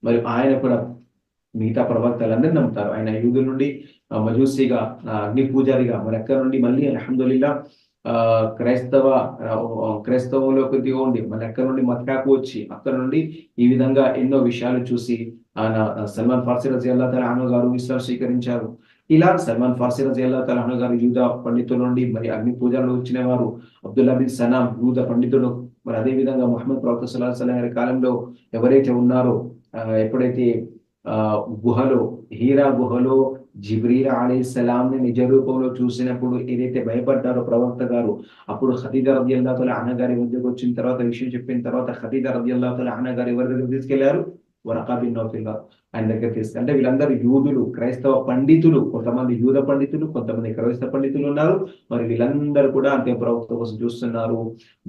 మరి ఆయన కూడా మిగతా ప్రవక్తలందరినీ నమ్ముతారు. ఆయన యూదుల నుండి మజూసిగా, అగ్ని పూజారిగా, మరి అక్కడ నుండి మళ్ళీ అల్హమ్దులిల్లాహ్ క్రైస్తవంలోకి దిగండి, మరి అక్కడ నుండి మక్కాకు వచ్చి అక్కడ నుండి ఈ విధంగా ఎన్నో విషయాలు చూసి ఆయన సల్మాన్ ఫార్సీ రజియల్లాహు తఆలా అన్హు గారు ఇస్లాం స్వీకరించారు. ఇలా సల్మాన్ ఫార్సీ రజియల్లాహు తఆలా అన్హు గారు యూదా పండితుల నుండి మరి అగ్ని పూజలు వచ్చిన వారు. అబ్దుల్లా బిన్ సలాం యూదా పండితుడు. మరి అదే విధంగా ముహమ్మద్ ప్రవక్త సల్లల్లాహు అలైహి వసల్లం గారి కాలంలో ఎవరైతే ఉన్నారో, ఎప్పుడైతే గుహలో హీరా గుహలో జిబ్రీల్ అలైహిస్సలాంని నిజ రూపంలో చూసినప్పుడు ఏదైతే భయపడ్డారో ప్రవక్త గారు, అప్పుడు ఖదీజా రలియల్లాహు తఆలా అన్హా గారి వద్దకు వచ్చిన తర్వాత విషయం చెప్పిన తర్వాత ఖదీజా రలియల్లాహు తఆలా అన్హా గారు ఎవరి దగ్గరికి తీసుకెళ్లారు? వరకా బిన్ నౌఫల్ ఆయన దగ్గర తీసుకు అంటే వీళ్ళందరూ యూదులు, క్రైస్తవ పండితులు, కొంతమంది యూద పండితులు, కొంతమంది క్రైస్తవ పండితులు ఉన్నారు. మరి వీళ్ళందరూ కూడా అంతే ప్రవక్త కోసం చూస్తున్నారు.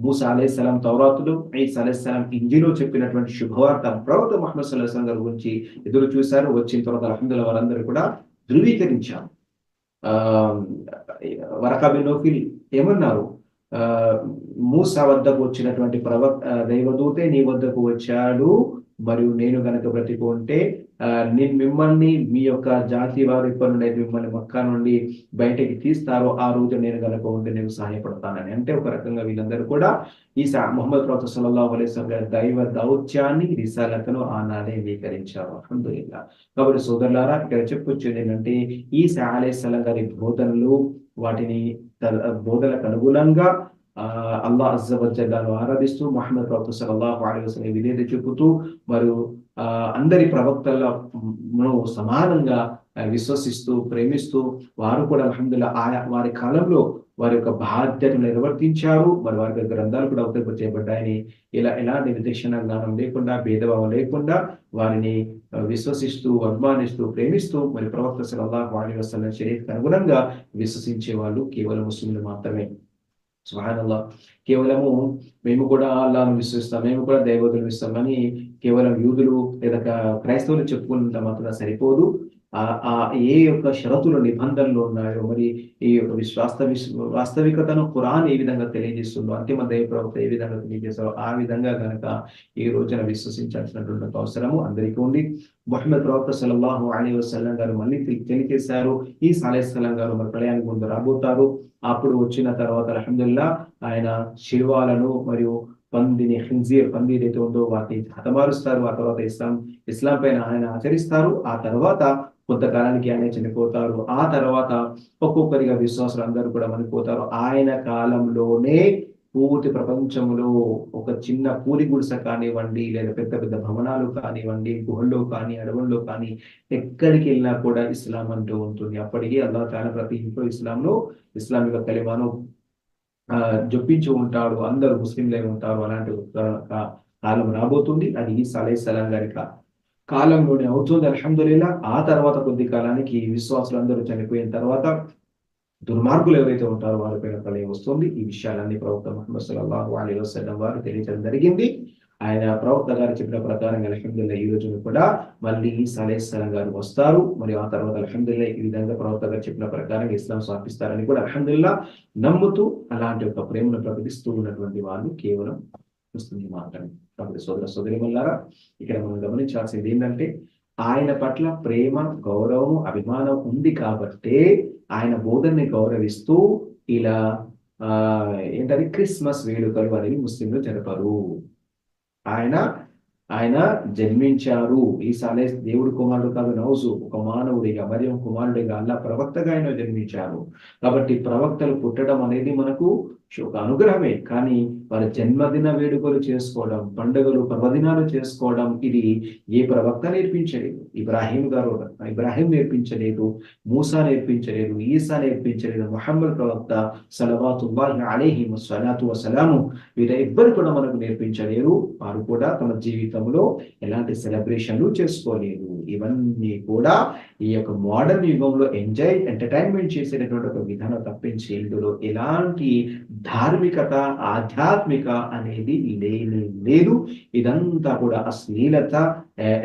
మూసా అలైహిస్సలాం తౌరాతులు, ఈసా అలైహిస్సలాం ఇంజిలో చెప్పినటువంటి శుభవార్త ప్రవక్త ముహమ్మద్ సల్లల్లాహు అలైహి వసల్లం గారి గురించి ఎదురు చూశారు. వచ్చిన తర్వాత అల్హమ్దులిల్లాహ్ వారందరూ కూడా ధృవీకరించారు. ఆ వరకా బిన్ నౌఫల్ ఏమన్నారు? ఆ మూసా వద్దకు వచ్చినటువంటి దైవదూతే నీ వద్దకు వచ్చాడు, మరియు నేను గనక బ్రతికుంటే నేను మిమ్మల్ని మీ యొక్క జాతి వారు ఇప్పటి నుండి మిమ్మల్ని మక్కా నుండి బయటకి తీస్తారో ఆ రోజు నేను గనక ఉంటే నేను సహాయపడతానని. అంటే ఒక రకంగా వీళ్ళందరూ కూడా ఈ ముహమ్మద్ ప్రవక్త సల్లల్లాహు అలైహి వసల్లం గారి దైవ దౌత్యాన్ని, రిసాలతను ఆనాడే అంగీకరించారు. అల్హమ్దులిల్లాహ్. కాబట్టి సోదరులారా, ఇక్కడ చెప్పొచ్చేది ఏంటంటే ఈసా అలైహిస్సలాం గారి బోధనలు, వాటిని బోధనలకు అనుగుణంగా అల్లాహ్ అజ్జ వజల్లను ఆరాధిస్తూ ముహమ్మద్ ప్రవక్త సల్లల్లాహు అలైహి వసల్లం విధేయత చూపుతూ మరియు అందరి ప్రవక్తలను సమానంగా విశ్వసిస్తూ ప్రేమిస్తూ వారు కూడా అల్హమ్దులిల్లాహ్ ఆయా వారి కాలంలో వారి యొక్క బాధ్యతను నిర్వర్తించారు. మరి వారి యొక్క గ్రంథాలు కూడా అవతరింపచేయబడ్డాయని, ఇలా ఎలాంటి విచక్షణ జ్ఞానం లేకుండా, భేదభావం లేకుండా వారిని విశ్వసిస్తూ, అభిమానిస్తూ, ప్రేమిస్తూ మరి ప్రవక్త సల్లల్లాహు అలైహి వసల్లం షరీయత్కు అనుగుణంగా విశ్వసించే వాళ్ళు కేవలం ముస్లింలు మాత్రమే. సుబ్హానల్లాహ్. కేవలము మేము కూడా అల్లాహ్ను విశ్వసిస్తాం, మేము కూడా దైవోధులను విశ్వసిస్తాం అని కేవలం యూదులు లేదా క్రైస్తవులు చెప్పుకున్నంత మాత్రం సరిపోదు. ఏ యొక్క షరతులు, నిబంధనలు ఉన్నాయో, మరి ఈ వాస్తవికతను ఖురాన్ ఏ విధంగా తెలియజేస్తుందో, అంతిమ దైవ ప్రవక్త ఏ విధంగా తెలియజేస్తారో ఆ విధంగా గనక ఈ రోజున విశ్వసించాల్సినటువంటి అవసరము అందరికీ ఉంది. ముహమ్మద్ ప్రవక్త సల్లల్లాహు అలైహి వసల్లం గారు మళ్ళీ తెలియజేశారు. ఈసా అలైహిస్సలాం గారు మరి ప్రళయానికి ముందు రాబోతారు. అప్పుడు వచ్చిన తర్వాత అల్హమ్దులిల్లాహ్ ఆయన శిల్వాలను మరియు పంది ఏదైతే ఉందో వాటిని హతమారుస్తారు. ఆ తర్వాత ఇస్లాం పైన ఆయన ఆచరిస్తారు. ఆ తర్వాత కొంతకాలానికి ఆయన చనిపోతారు. ఆ తర్వాత ఒక్కొక్కరిగా విశ్వాసులు అందరూ కూడా మనిపోతారు. ఆయన కాలంలోనే పూర్తి ప్రపంచంలో ఒక చిన్న పూరి గుడిస కానివ్వండి, లేదా పెద్ద పెద్ద భవనాలు కానివ్వండి, గుహల్లో కానీ, అడవుల్లో కానీ, ఎక్కడికి వెళ్ళినా కూడా ఇస్లాం అంటూ ఉంటుంది. అప్పటికి అల్లాహ్ తఆలా ప్రతి ఇంట్లో ఇస్లామిక కలిమాను జొప్పించి ఉంటాడు. అందరూ ముస్లింలే ఉంటారు. అలాంటి కాలం రాబోతుంది. అది ఈసా అలైహిస్సలాం గారి కాలంలోనే అవుతుంది అల్హమ్దులిల్లాహ్. ఆ తర్వాత కొద్ది కాలానికి విశ్వాసులందరూ చనిపోయిన తర్వాత దుర్మార్గులు ఎవరైతే ఉంటారో వారిపైన ప్రళయం వస్తుంది. ఈ విషయాలన్నీ ప్రవక్త ముహమ్మద్ సల్లల్లాహు అలైహి వసల్లం వారు తెలియజేయడం జరిగింది. ఆయన ప్రవక్త గారు చెప్పిన ప్రకారం అల్హమ్దులిల్లాహ్ ఈ రోజున కూడా మళ్ళీ ఈసా అలైహిస్సలాం గారు వస్తారు. మరియు ఆ తర్వాత అల్హమ్దులిల్లాహ్ ఈ విధంగా ప్రవక్త గారు చెప్పిన ప్రకారం ఇస్లాం స్థాపిస్తారని కూడా అల్హమ్దులిల్లాహ్ నమ్ముతూ అలాంటి ఒక ప్రేమను ప్రకటిస్తూ ఉన్నటువంటి వాళ్ళు కేవలం ముస్లింలు మాత్రమే. కాబట్టి సోదరీమణులారా, ఇక్కడ మనం గమనించాల్సింది ఏంటంటే ఆయన పట్ల ప్రేమ, గౌరవం, అభిమానం ఉంది కాబట్టే ఆయన బోధనని గౌరవిస్తూ ఇలా ఏంటది క్రిస్మస్ వేడుకలు అనేవి ముస్లింలు జరపరు. ఆయన జన్మించారు. ఈసా దేవుడు కుమారుడు కాదు, నౌజు ఒక మానవుడిగా, మరియం కుమారుడిగా, అల్లా ప్రవక్తగా ఆయన జన్మించారు. కాబట్టి ప్రవక్తలు పుట్టడం అనేది మనకు ఒక అనుగ్రహమే. కానీ వారి జన్మదిన వేడుకలు చేసుకోవడం, పండుగలు, పర్వదినాలు చేసుకోవడం ఇది ఏ ప్రవక్త నేర్పించలేదు. ఇబ్రాహీం నేర్పించలేదు, మూసా నేర్పించలేదు, ఈసా నేర్పించలేదు, ముహమ్మద్ ప్రవక్త సల్లల్లాహు అలైహి వసల్లం వీరెవ్వరు కూడా మనకు నేర్పించలేరు. వారు కూడా తమ జీవితంలో ఎలాంటి సెలబ్రేషన్లు చేసుకోలేదు. ఇవన్నీ కూడా ఈ యొక్క మోడర్న్ యుగంలో ఎంటర్టైన్మెంట్ చేసేటటువంటి ఒక విధానం తప్పించి ఇందులో ఎలాంటి ధార్మికత, ఆధ్యాత్మిక అనేది లేదు. ఇదంతా కూడా అశ్లీలత,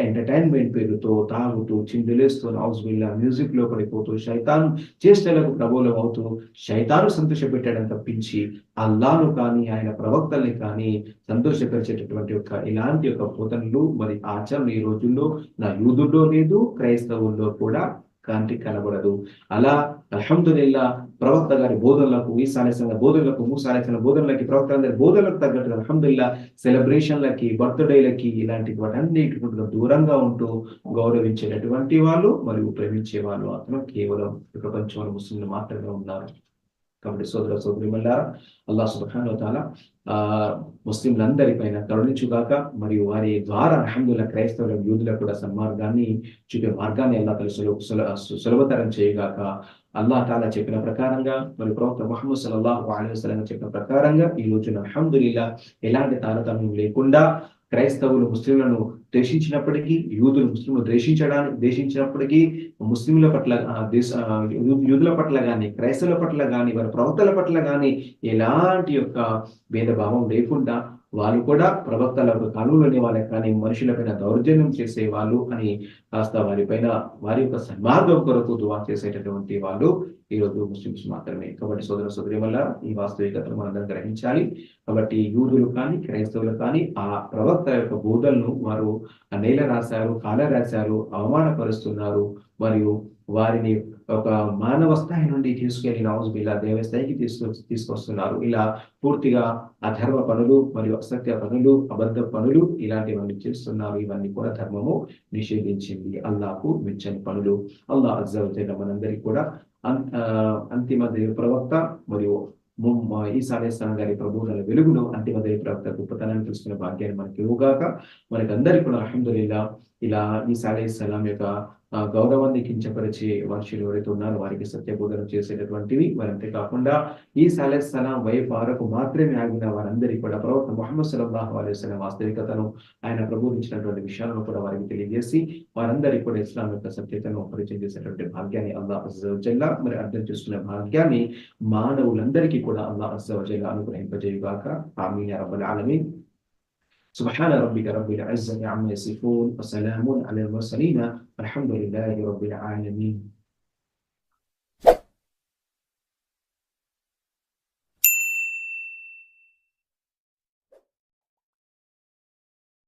ఎంటర్టైన్మెంట్ పేరుతో తాగుతూ, చిందులేస్తూ, నౌజుబిల్లా మ్యూజిక్ లో పడిపోతూ, శైతాన్ చేష్టలకు ప్రబోలం అవుతూ శైతాను సంతోషపెట్టడం తప్పించి అల్లాను కానీ ఆయన ప్రవక్తల్ని కానీ సంతోషపరిచేటటువంటి ఇలాంటి యొక్క బోధనలు మరి ఆచరణ ఈ రోజుల్లో నా యూదుల్లో లేదు, క్రైస్తవుల్లో కూడా కాంతికి కనబడదు. అలా అల్హమ్దులిల్లాహ్ ప్రవక్త గారి బోధనలకు, ఈసా అలైహిస్సలాం బోధనలకు, మూసా అలైహిస్సలాం బోధనలకి, ప్రవక్తలందరి బోధనలకు తగ్గట్టుగా అల్హమ్దులిల్లాహ్ సెలబ్రేషన్లకి, బర్త్డేలకి, ఇలాంటి వాటన్నిటి దూరంగా ఉంటూ గౌరవించేటటువంటి వాళ్ళు మరియు ప్రేమించే వాళ్ళు మాత్రం కేవలం ప్రపంచంలో ముస్లింలు మాత్రమే ఉన్నారు. కాబట్టి సోదర సోదరిమల్లారా, అల్లాహ్ సుబ్హానహు వ తఆలా ముస్లింలందరిపైన కరుణించుగాక. మరియు వారి ద్వారా అల్హమ్దులిల్లాహ్ క్రైస్తవుల యూదులకు కూడా సన్మార్గాన్ని చూపే మార్గాన్ని అల్లాహ్ తఆలా సులభతరం చేయగాక. అల్లాహ్ తాలా చెప్పిన ప్రకారంగా, మరి ప్రవక్త ముహమ్మద్ సల్లల్లాహు అలైహి వసల్లం చెప్పిన ప్రకారంగా ఈ రోజున అల్హమ్దులిల్లాహ్ ఎలాంటి తారతమ్యం లేకుండా క్రైస్తవులు ముస్లింలను ద్వేషించినప్పటికీ, యూదులు ముస్లింలు ద్వేషించినప్పటికీ, ముస్లింల పట్ల యూదుల పట్ల గాని, క్రైస్తవుల పట్ల గాని, వారి ప్రవక్తల పట్ల గాని ఎలాంటి యొక్క భేదభావం లేకుండా వాళ్ళు కూడా ప్రవక్తలకు కానులోని వాళ్ళకి కానీ మనుషులపైన దౌర్జన్యం చేసే వాళ్ళు అని కాస్త వారి యొక్క సన్మార్గం కొరకు దువా చేసేటటువంటి వాళ్ళు ఈరోజు ముస్లిమ్స్ మాత్రమే. కాబట్టి సోదర సోదరి వల్ల ఈ వాస్తవికతను మనందరం గ్రహించాలి. కాబట్టి యూదులు కానీ, క్రైస్తవులు కానీ ఆ ప్రవక్త యొక్క బోధనను వారు నేల రాశారు, కాల రాశారు, అవమానపరుస్తున్నారు. మరియు వారిని ఒక మానవ స్థాయి నుండి తీసుకెళ్లి నౌజుబిల్లా దేవ స్థాయికి తీసుకొస్తున్నారు. ఇలా పూర్తిగా అధర్మ పనులు మరియు అసత్య పనులు, అబద్ధ పనులు ఇలాంటివన్నీ చేస్తున్నారు. ఇవన్నీ కూడా ధర్మము నిషేధించింది. అల్లాహకు మెచ్చని పనులు. అల్లాహ్ అజ్జా వ జల్ల మనందరికీ కూడా అంతిమ ప్రవక్త మరియు ఈసా అలైహిస్సలాం గారి ప్రబోధనల వెలుగును, అంతిమ ప్రవక్త గొప్పతనాన్ని తెలుసుకునే భాగ్యాన్ని మనకి ఇవ్వగాక. మనకి అందరికీ కూడా అల్హమ్దులిల్లాహ్ ఇలా ఈసా అలైహిస్సలాం యొక్క గౌరవాన్ని కించపరిచే మనుషులు ఎవరైతే ఉన్నారో వారికి సత్యబోధన చేసేటటువంటివి. మరి అంతేకాకుండా ఈసా అలైహిస్సలాం వైఫ్ వరకు మాత్రమే ఆగిన వారందరికీ కూడా ప్రవక్త ముహమ్మద్ సల్లల్లాహు అలైహి వసల్లం వాస్తవికతను, ఆయన ప్రబోధించినటువంటి విషయాలను కూడా వారికి తెలియజేసి వారందరికీ కూడా ఇస్లాం యొక్క సత్యతను పరిచయం చేసేటువంటి భాగ్యాన్ని అల్లాహ్ అజ్జా వ జల్ల మరి అర్థం చేసుకునే భాగ్యాన్ని మానవులందరికీ కూడా అల్లాహ్ అజ్జా వ జల్ల అనుగ్రహింపజేయుగాక. ఆమీన్ యా రబ్బల్ ఆలమీన్. سبحان ربك رب العزة عما يصفون وسلام على المرسلين والحمد لله رب العالمين.